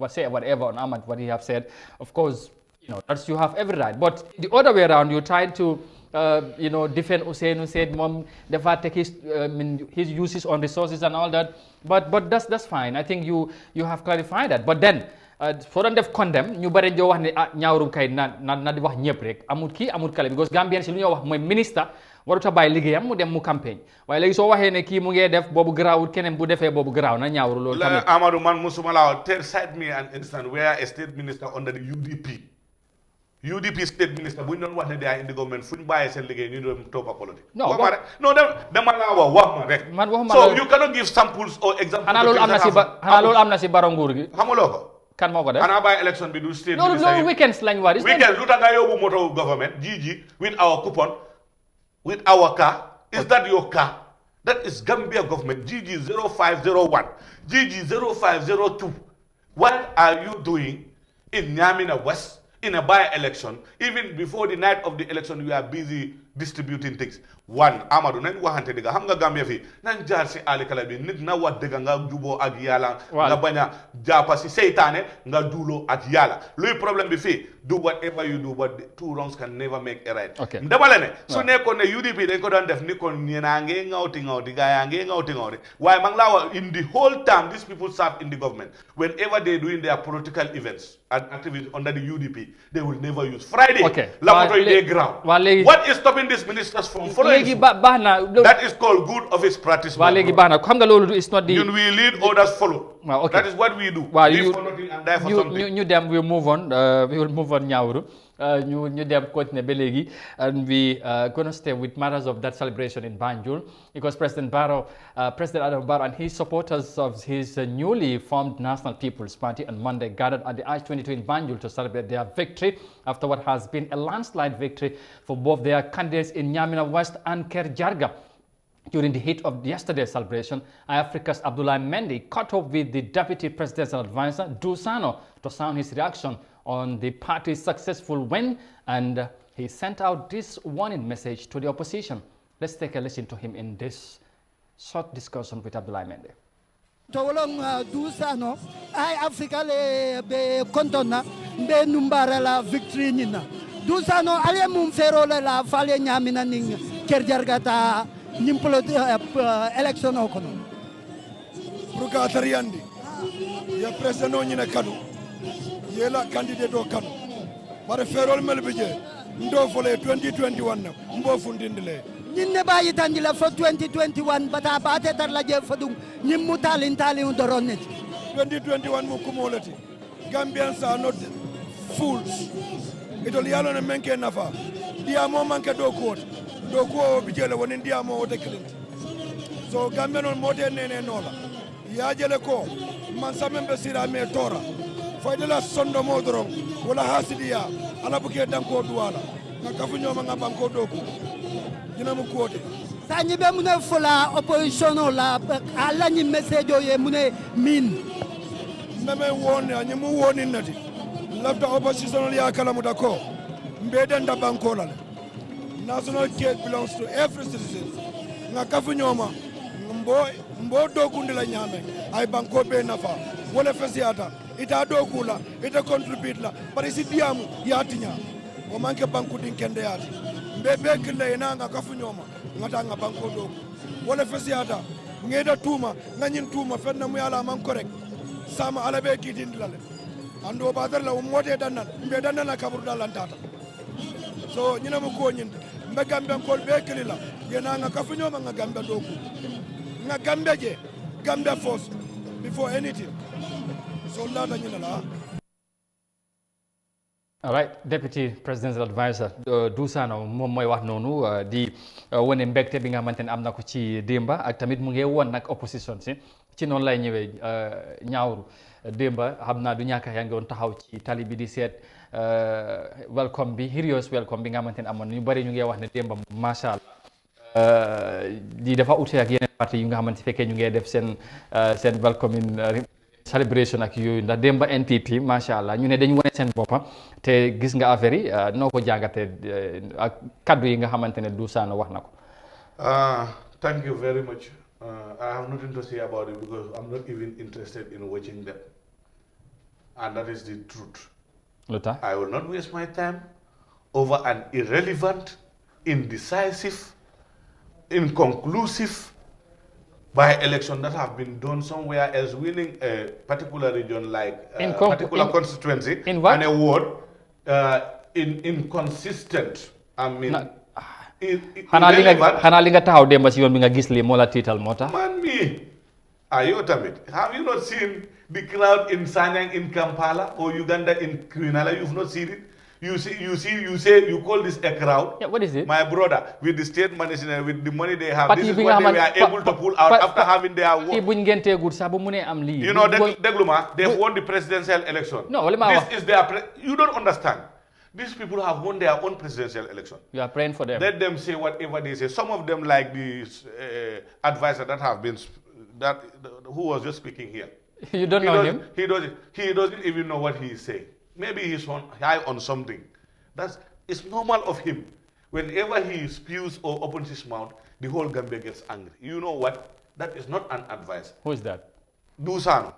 say whatever on Ahmad, what he have said. Of course, that's, you have every right. But the other way around, you tried to, defend Usainu, said, Mom, the take his uses on resources and all that. But that's fine. I think you have clarified that. But then foo doon def condemn ñu bari joo wax ne ñaawrum kay na di wax ñëpp rek amul kii amul kale because Gambien si lu ñoo wax mooy ministre warut a bàyyi liggéeyam mu dem mu campagne waaye léegi soo waxee ne kii mu ngee def boobu garaawul keneen bu defee boobu garaaw na ñaawru loolu tamit Amadou man musuma laa cite me an instant where a state minister under the UDP state minister bu ñu doon wax ne they are in the government fu ñu bàyyee seen liggéey ñu doon toppa politique wax ma rek non dama laa wax ma rek man waxuma so you cannot give samples or examples xanaa loolu am na si baro nguur gi xamuloo ko kan moo ko def xanaa bàyyi election bi du state loolu weekends lañ war weekends lu tax nga yóbbu moto government GG with our coupon with our car is that your car that is Gambia government GG 0501 GG 0502 what are you doing in Nyamina West in a by-election? Even before the night of the election, we are busy distributing things. One, Amadou, nañ waxante dëgg xam nga Gambia fii nañ jaar si alikala bi nit na wax dëgg nga juboo ak yàlla nga bañ a jàppa si seytaane nga duuloo ak yàlla luy problème bi fii do whatever you do but the two wrongs can never make a right. Dama la ne su nekkoon ne UDP dañ ko daan def ni kon ñenaa ngee ngawti gaa yaa ngee ngawti waaye ma ngi laa wax in the whole time these people serve in the government whenever they doing their political events and activities under the UDP they will never use Friday la moto yi day ground what is stopping these ministers from following that is called good office practice waa léegi baax na xam nga loolu is not the ñun we lead others follow that is what we do live for nothing and die for something ñu dem we move on ñaawru ñu dem continuer ba léegi and we gonna stay with matters of that celebration in Banjul because President Adam Barrow and his supporters of his newly formed National People's Party on Monday gathered at the I-22 in Banjul to celebrate their victory after what has been a landslide victory for both their candidates in Nyamina West and Kerjarga. During the heat of yesterday's celebration, Africa's Abdullah Mendy caught up with the Deputy Presidential Advisor, Dusano, to sound his reaction on the party's successful win, and he sent out this warning message to the opposition. Let's take a listen to him in this short discussion with Abdullah Mendy. Tawolong Dusano, I Africa le be kontona be numbara la victory nina. Dusano ale mum fero la fale nyamina ning kerjargata nimpolo election okono. Bruka Tariandi, ya president nyina kanu, yela candidate o kanu. Bare ferol melbije, ndo fole 2021 mbo fundindile. Ninne bayi tandila for 2021 bata bate tar la je fodum nimmu talin doronnet. 2021 mu kumolati. Gambians are not fools. Itol yalo ne menke nafa. Diamo manke do quote. Do ko bijele wonin diamo o declint. So Gambian on mode nene nola. Ya jele ko man samembe sira me tora. Faydela sondo modron wala hasidiya ala buke danko duwala. Na kafunyo manga banko doku. Dina mu quote. Sanyi be mune fola opposition la ala ni message ye mune min. Ndame woni anyimu woni nati. Lafta opposition ya kala mudako. Mbeden da banko la. National cake belongs to every citizen. Nga kafu nyoma mbo dokundi la nyame ay banko be nafa wala fesiata ita dokula ita contribute la but isi diamu yatinya o manke banku din kende yati mbebe kille ina nga kafu nyoma ngata nga banko doku wala fesiata ngeda tuma nganyin tuma fenna mu yala man correct sama ala be kidin lale ando badar la umote dannan mbe dannan la kabur dalantata so nyina mu ko nyin mbe gambe kol be kilila yena nga kafu nyoma nga gambe doku nga gambe je gambe force before anything so lada nyina la. All right, Deputy Presidential Advisor Dusano moom mooy wax noonu di wane mbégte bi nga xamante ne am na ko ci démba ak tamit mu ngi woon nag opposition si ci noonu lay ñëwee ñaawru démba xam naa du ñàkk yaa ngi woon taxaw ci tali bi di seet welcome bi serious welcome bi nga xamante ne amoon ñu bari ñu ngi wax ne démba macha allah di dafa ute ak yeneen parti yi nga xamante ne fekkee ñu ngi def seen welcome in celebration ak yooyu ndax démba NPP macha allah ñu ne dañu wane seen boppa te gis nga affaire yi noo ko jàngatee ak kaddu yi nga xamante ne Dusano wax na ko. Thank you very much. I have nothing to say about it because I'm not even interested in watching them. And that is the truth. Luta? I will not waste my time over an irrelevant, indecisive, inconclusive by-election that have been done somewhere else, winning a particular region like a particular constituency in what? and a ward inconsistent. I mean, xanaa li nga taxaw démb si yoon bi nga gis lii moo la tiital moo tax. Man me, have you not seen the crowd in Sanyang in Kampala or Uganda in Kwinala? You've not seen it. You say you call this a crowd. Yeah, what is it? My brother, with the state management, with the money they have, this is what they were able to pull out after having their work. You know, Degluma, they've won the presidential election. No, this is their. You don't understand. These people have won their own presidential election. You are praying for them. Let them say whatever they say. Some of them, like the advisor that have been who was just speaking here. You don't know him? He doesn't even know what he is saying. Maybe he's high on something. It's normal of him. Whenever he spews or opens his mouth, the whole Gambia gets angry. You know what? That is not an advice. Who is that? Dusano.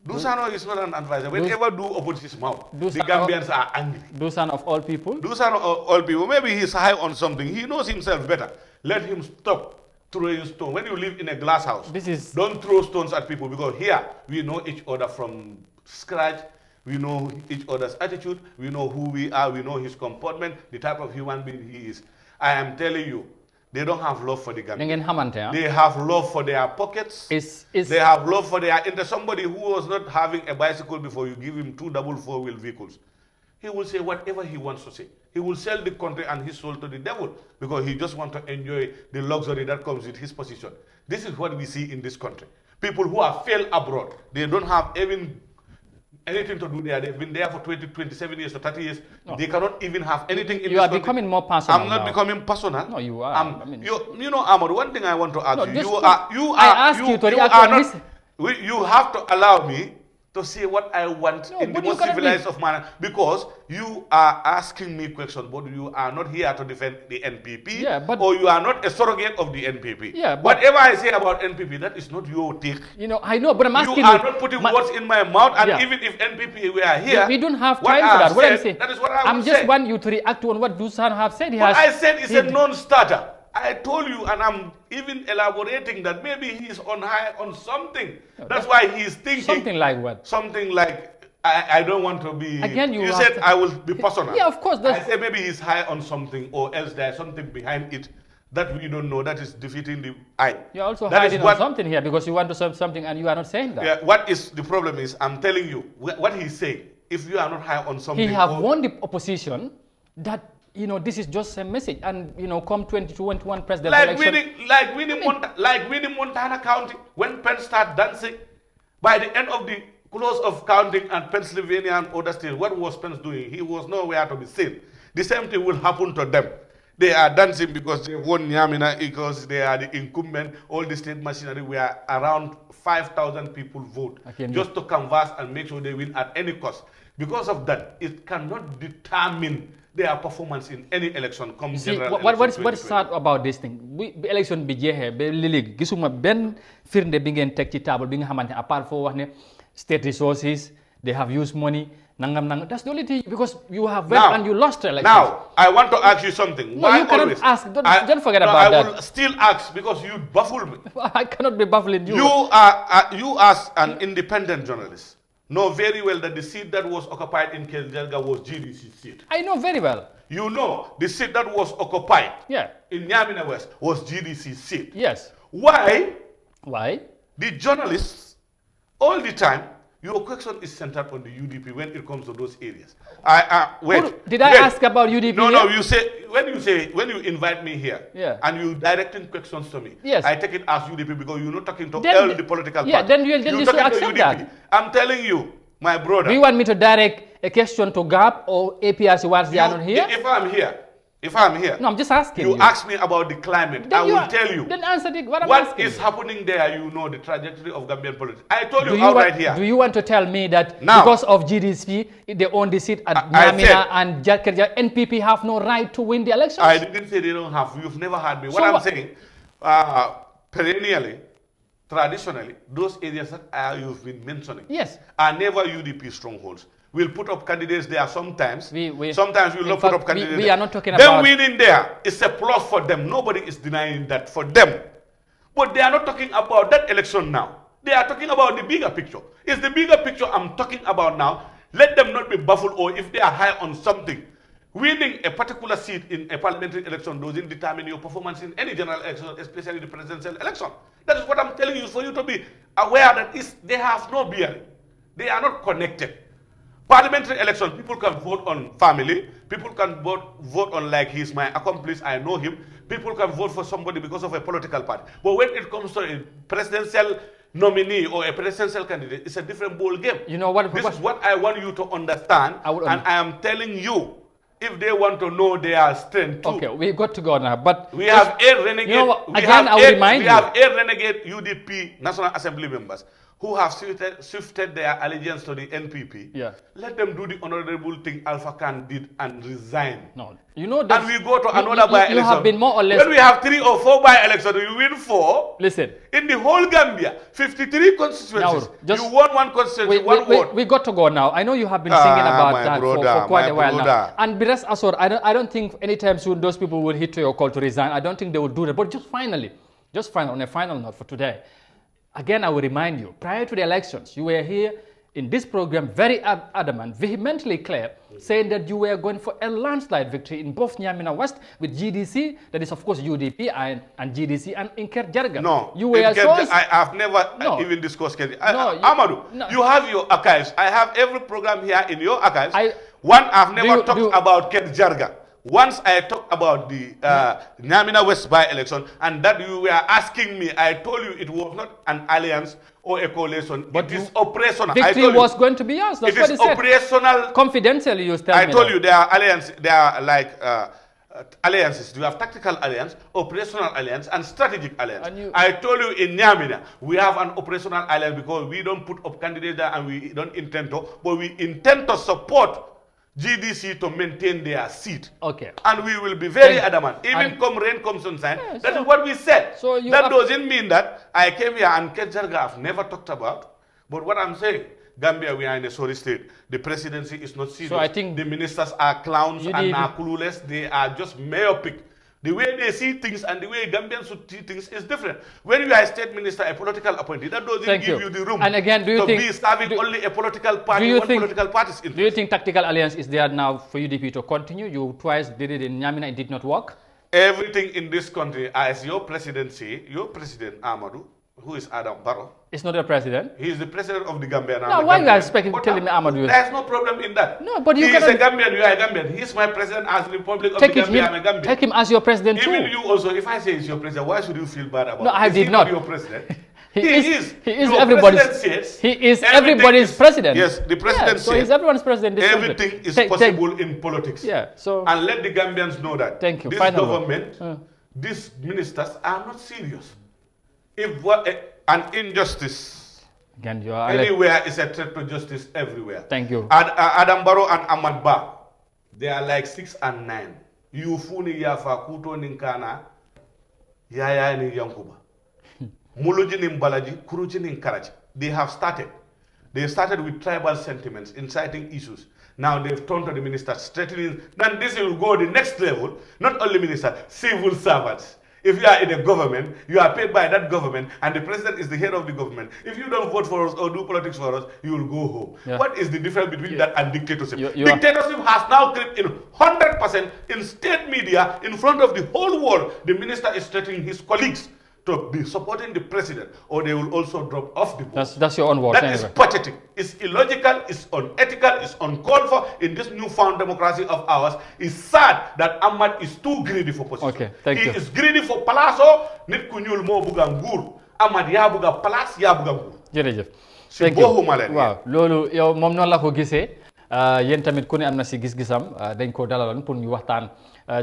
Dusano is not an advisor. Whenever Du opens his mouth, the Gambians are angry. Dusan of all people? Dusan of all people. Maybe he's high on something. He knows himself better. Let him stop throwing stones. When you live in a glass house, don't throw stones at people, because here we know each other from scratch. We know each other's attitude. We know who we are. We know his comportment, the type of human being he is. I am telling you, they don't have love for the Gambia. They have love for their pockets. They have love for their interest. Somebody who was not having a bicycle before, you give him 2 double 4-wheel vehicles. He will say whatever he wants to say. He will sell the country and his soul to the devil, because he just wants to enjoy the luxury that comes with his position. This is what we see in this country. People who have failed abroad, they don't have even anything to do there. They've been there for 20, 27 years to 30 years. No. They cannot even have anything in this country. You are becoming more personal. I'm not becoming personal. No, you are. You know, Ahmad, one thing I want to ask you. You have to allow me to say what I want in the most civilized of manner, because you are asking me questions, but you are not here to defend the NPP, or you are not a surrogate of the NPP. Yeah, but whatever I say about NPP, that is not your take. You know, I know, but I'm asking you. You are not putting words in my mouth, and even if NPP were here, we don't have time for that. What I'm saying, that is what I would just want you to react on what Dusan have said. What I said is a non-starter. I told you, and I'm even elaborating that maybe he's on high on something. That's why he's thinking. Something like what? Something like, I don't want to be. Again, you said I will be personal. Yeah, of course. I said maybe he's high on something, or else there's something behind it that we don't know, that is defeating the eye. You're also hiding on something here, because you want to say something and you are not saying that. Yeah, what is the problem is, I'm telling you, what he's saying, if you are not high on something. He have won the opposition that, you know, this is just a message, and you know, come 2021 presidential election. Like winning Montana County, when Penn start dancing, by the end of the close of counting and Pennsylvania and other states, what was Pence doing? He was nowhere to be seen. The same thing will happen to them. They are dancing because they won Nyamina, because they are the incumbent. All the state machinery, we are around 5,000 people vote just to canvass and make sure they win at any cost. Because of that, it cannot determine their performance in any election. What is sad about this thing? Election bi jeexee ba léegi gisuma benn firnde bi ngeen teg ci table bi nga xamante apart foo wax ne state resources, they have used money, nangam. That's the only thing, because you have went and you lost elections. Now, I want to ask you something. No, you cannot ask. Don't forget about that. I will still ask, because you baffle me. I cannot be baffling you. You as an independent journalist know very well that the seat that was occupied in Keljalga was GDC seat. I know very well. You know the seat that was occupied in Nyamina West was GDC seat. Yes. Why? Why? The journalists, all the time, your question is centered on the UDP when it comes to those areas. Did I ask about UDP? No, you say when you invite me here and you directing questions to me, I take it as UDP, because you're not talking to all the political parties. Then you should accept that. I'm telling you, my brother. Do you want me to direct a question to GAP or APRC once they are not here? If I'm here, no, I'm just asking you. Ask me about the climate. Then I will tell you. Then answer what I'm asking. What is happening there? You know the trajectory of Gambian politics. I told you outright here. Do you want to tell me that now, because of GDC, they own the seat at Nyamina and Jakarta, NPP have no right to win the elections? I didn't say they don't have. You've never heard me. What I'm saying, perennially, traditionally, those areas that you've been mentioning are never UDP strongholds. We'll put up candidates there sometimes. Sometimes we'll not put up candidates. We are not talking about them winning there. It's a plus for them. Nobody is denying that for them. But they are not talking about that election now. They are talking about the bigger picture. It's the bigger picture I'm talking about now. Let them not be baffled, or if they are high on something. Winning a particular seat in a parliamentary election doesn't determine your performance in any general election, especially the presidential election. That is what I'm telling you, for you to be aware that they have no bearing. They are not connected. Parliamentary election, people can vote on family. People can vote on like he's my accomplice, I know him. People can vote for somebody because of a political party. But when it comes to a presidential nominee or a presidential candidate, it's a different ball game. You know what? This is what I want you to understand, and I am telling you, if they want to know their strength too. Okay, we got to go now, but we have 8 renegade. You know what? Again, I will remind you. We have 8 renegade UDP National Assembly members who have shifted their allegiance to the NPP. Yeah. Let them do the honorable thing Alpha Khan did and resign. No, you know that. And we go to another by-election. You have been more or less. When we have 3 or 4 by-elections, you win 4. Listen. In the whole Gambia, 53 constituencies. Now, you won 1 constituency, one vote. We got to go now. I know you have been singing about that for quite a while now. And be rest assured, I don't think anytime soon those people will hit to your call to resign. I don't think they will do that. But just finally, on a final note for today, again, I will remind you, prior to the elections, you were here in this program very adamant, vehemently clear, saying that you were going for a landslide victory in both Nyamina West with GDC, that is of course UDP and GDC, and in Kerjarga. No, you were I have never even discussed Kerjarga. Amadou, you have your archives. I have every program here in your archives. I've never talked about Kerjarga. Once I talked about the Nyamina West by-election, and that you were asking me, I told you it was not an alliance or a coalition. But it is operational. Victory was going to be yours. That's what it is operational. Confidentially, you tell me. I told you there are alliances. There are like alliances. You have tactical alliance, operational alliance, and strategic alliance. I told you in Nyamina, we have an operational alliance because we don't put up candidates there and we don't intend to, but we intend to support GDC to maintain their seat. Okay. And we will be very adamant. Even come rain, come sunshine. That is what we said. So that doesn't mean that I came here and Kerjarga I've never talked about. But what I'm saying, Gambia, we are in a sorry state. The presidency is not serious. So I think the ministers are clowns and are clueless. They are just myopic. The way they see things and the way Gambians should see things is different. When you are a state minister, a political appointee, that doesn't give you the room to be serving only a political party, political party's interest. Do you think tactical alliance is there now for UDP to continue? You twice did it in Nyamina, it did not work. Everything in this country, as your presidency, your president Amadou, who is Adam Barrow. It's not the president. He is the president of the Gambia now. No, why are you telling me Amadou? There's no problem in that. No, but he is a Gambian, you are a Gambian. He is my president as the Republic of the Gambia. I'm a Gambian. Take him as your president too. Even you also, if I say he's your president, why should you feel bad about it? No, I did not. Your president. He is everybody's. He is everybody's president. Yes, the president so he's everyone's president. Everything is possible in politics. Yeah. So and let the Gambians know that. Thank you. This government, these ministers are not serious. If an injustice anywhere is a threat to justice everywhere. Thank you. Adam Barrow and Ahmad Ba, they are like 6 and 9. You funi yafa kuto ninkana yaya ni yankuba. Muluji ni mbalaji, kuruji ni karachi. They have started. They started with tribal sentiments, inciting issues. Now they've turned to the ministers, strengthening. Then this will go the next level. Not only ministers, civil servants. If you are in a government, you are paid by that government, and the president is the head of the government. If you don't vote for us or do politics for us, you will go home. Yeah. What is the difference between that and dictatorship? Dictatorship has now crept in 100% in state media in front of the whole world. The minister is threatening his colleagues to be supporting the president, or they will also drop off the board. That's your own word. That is pathetic. It's illogical, it's unethical, it's uncalled for in this newfound democracy of ours. It's sad that Ahmad is too greedy for position. Okay, thank you. He is greedy for palazzo, nit ku ñuul mo buga nguur. Ahmad yaa buga place, yaa buga nguur. Jërëjëf. Thank you. Waaw, loolu yow moom noonu la ko gisee. Yéen tamit ku ne am na si gis-gisam dañ ko dalaloon pour ñu waxtaan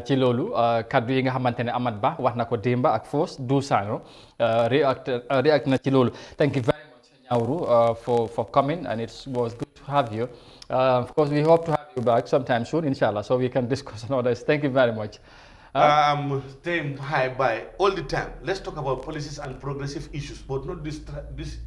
ci loolu kaddu yi nga xamante ne Amat Bah wax na ko démba ak Fos Dusano react na ci loolu. Thank you very much Nyawru for coming, and it was good to have you. Of course we hope to have you back sometime soon inshallah, so we can discuss on others. Thank you very much. Staying high by all the time. Let's talk about policies and progressive issues, but not these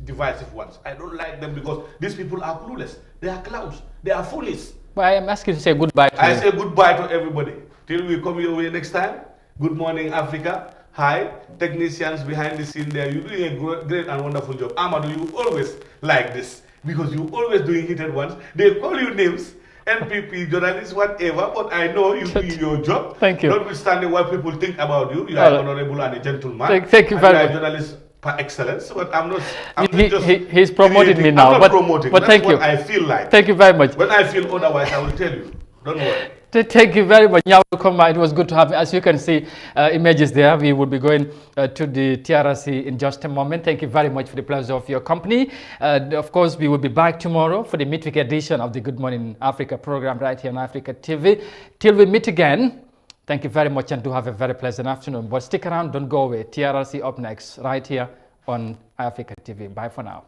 divisive ones. I don't like them because these people are clueless. They are clowns. They are foolish. But I am asking to say goodbye to I say goodbye to everybody. Till we come your way next time. Good morning, Africa. Hi, technicians behind the scene there, you're doing a great and wonderful job. Amadou, you always like this because you always doing heated ones. They call you names, NPP, journalists, whatever, but I know you do your job. Thank you. Notwithstanding what people think about you, you are honorable and a gentleman. Thank you very much. You are a journalist par excellence, but I'm not. He's promoting me now. I'm not promoting. But That's thank you. what I feel like. Thank you very much. When I feel otherwise, I will tell you. Don't worry. Thank you very much. It was good to have you. As you can see, images there. We will be going to the TRC in just a moment. Thank you very much for the pleasure of your company. Of course, we will be back tomorrow for the midweek edition of the Good Morning Africa program right here on Africa TV. Till we meet again, thank you very much and do have a very pleasant afternoon. But stick around, don't go away. TRC up next right here on Africa TV. Bye for now.